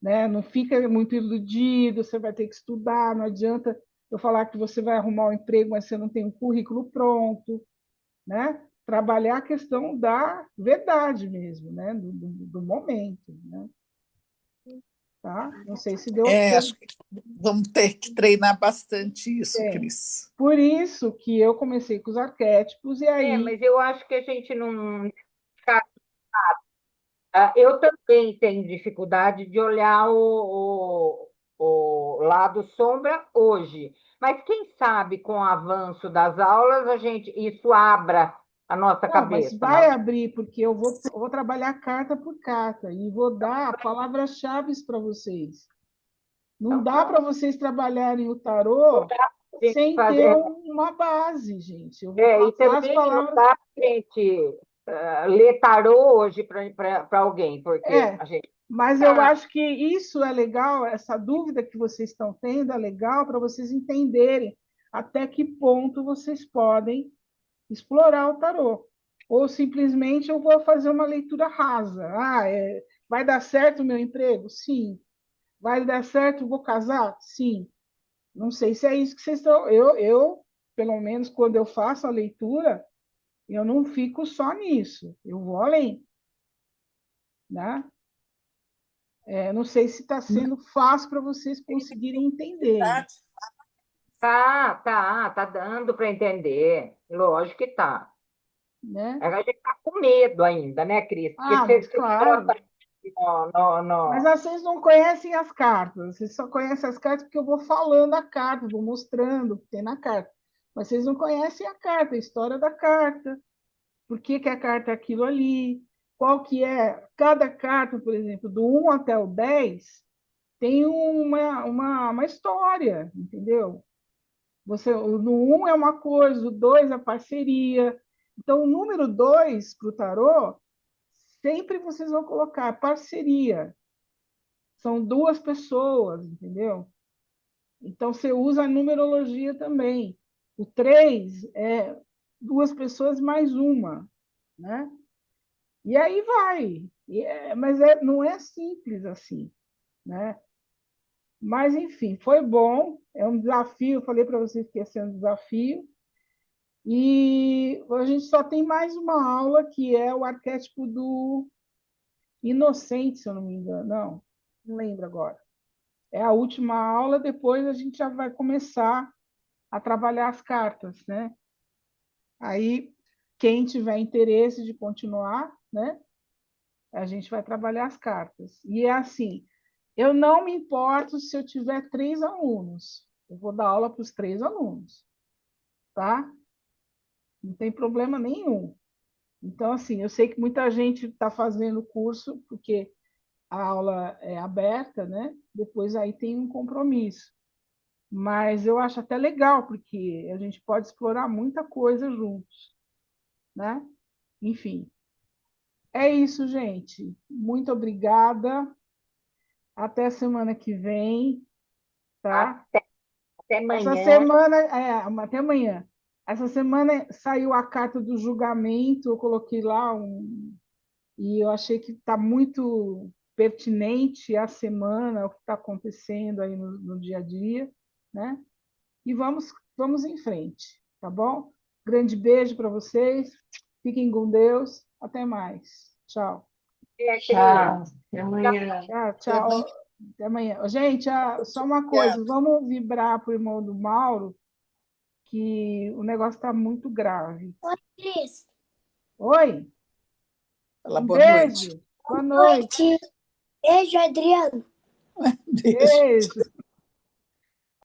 né? Não fica muito iludido, você vai ter que estudar, não adianta eu falar que você vai arrumar um emprego, mas você não tem um currículo pronto, né? Trabalhar a questão da verdade mesmo, né? Do momento, né? Tá? Não sei se deu. Acho que vamos ter que treinar bastante isso, Tem. Cris. Por isso que eu comecei com os arquétipos e aí Mas eu acho que a gente não. Eu também tenho dificuldade de olhar o lado sombra hoje. Mas quem sabe com o avanço das aulas isso abra a nossa não, mas cabeça, vai Malu. abrir porque eu vou trabalhar carta por carta e vou dar palavras-chave para vocês. Não Então, dá para pronto. vocês trabalharem o tarô A gente sem ter fazer. uma base, gente. Eu vou E passar as também não palavras. dá para a gente ler tarô hoje para alguém, porque É, a gente. mas eu acho que isso é legal, essa dúvida que vocês estão tendo é legal para vocês entenderem até que ponto vocês podem explorar o tarô. Ou simplesmente eu vou fazer uma leitura rasa. Vai dar certo o meu emprego? Sim. Vai dar certo, vou casar? Sim. Não sei se é isso que vocês estão. Pelo menos, quando eu faço a leitura, eu não fico só nisso. Eu vou além. né? Não sei se está sendo fácil para vocês conseguirem entender. Tá dando para entender. Lógico que tá. Né? A gente tá com medo ainda, né, Cris? Porque Mas você claro. bota Mas vocês não conhecem as cartas, vocês só conhecem as cartas porque eu vou falando a carta, vou mostrando o que tem na carta. Mas vocês não conhecem a carta, a história da carta, por que a carta é aquilo ali, qual que é. Cada carta, por exemplo, do 1 até o 10, tem uma história, entendeu? No 1 é uma coisa, o 2 é parceria. Então, o número 2 para o tarô, sempre vocês vão colocar parceria. São duas pessoas, entendeu? Então, você usa a numerologia também. O 3 é duas pessoas mais uma, né? E aí vai. Mas não é simples assim, né? Mas, enfim, foi bom. É um desafio. Eu falei para vocês que ia ser um desafio. E a gente só tem mais uma aula, que é o arquétipo do inocente, se eu não me engano. Não lembro agora. É a última aula, depois a gente já vai começar a trabalhar as cartas, né? Aí, quem tiver interesse de continuar, né? A gente vai trabalhar as cartas. E é assim, eu não me importo se eu tiver 3 alunos. Eu vou dar aula para os 3 alunos, tá? Não tem problema nenhum. Então, assim, eu sei que muita gente está fazendo o curso porque a aula é aberta, né? Depois aí tem um compromisso. Mas eu acho até legal, porque a gente pode explorar muita coisa juntos, né? Enfim, é isso, gente. Muito obrigada. Até semana que vem, tá? até Essa amanhã. semana, até amanhã. Essa semana saiu a carta do julgamento, eu coloquei lá e eu achei que está muito pertinente à semana, o que está acontecendo aí no dia a dia, né? E vamos em frente, tá bom? Grande beijo para vocês. Fiquem com Deus. Até mais. Tchau. Tchau. Até amanhã. Tchau, tchau. Até amanhã. Gente, só uma coisa, vamos vibrar para o irmão do Mauro, que o negócio está muito grave. Oi, Cris. Oi? Fala Um boa noite. beijo. Boa noite. Beijo, Adriano. Beijo. Beijo.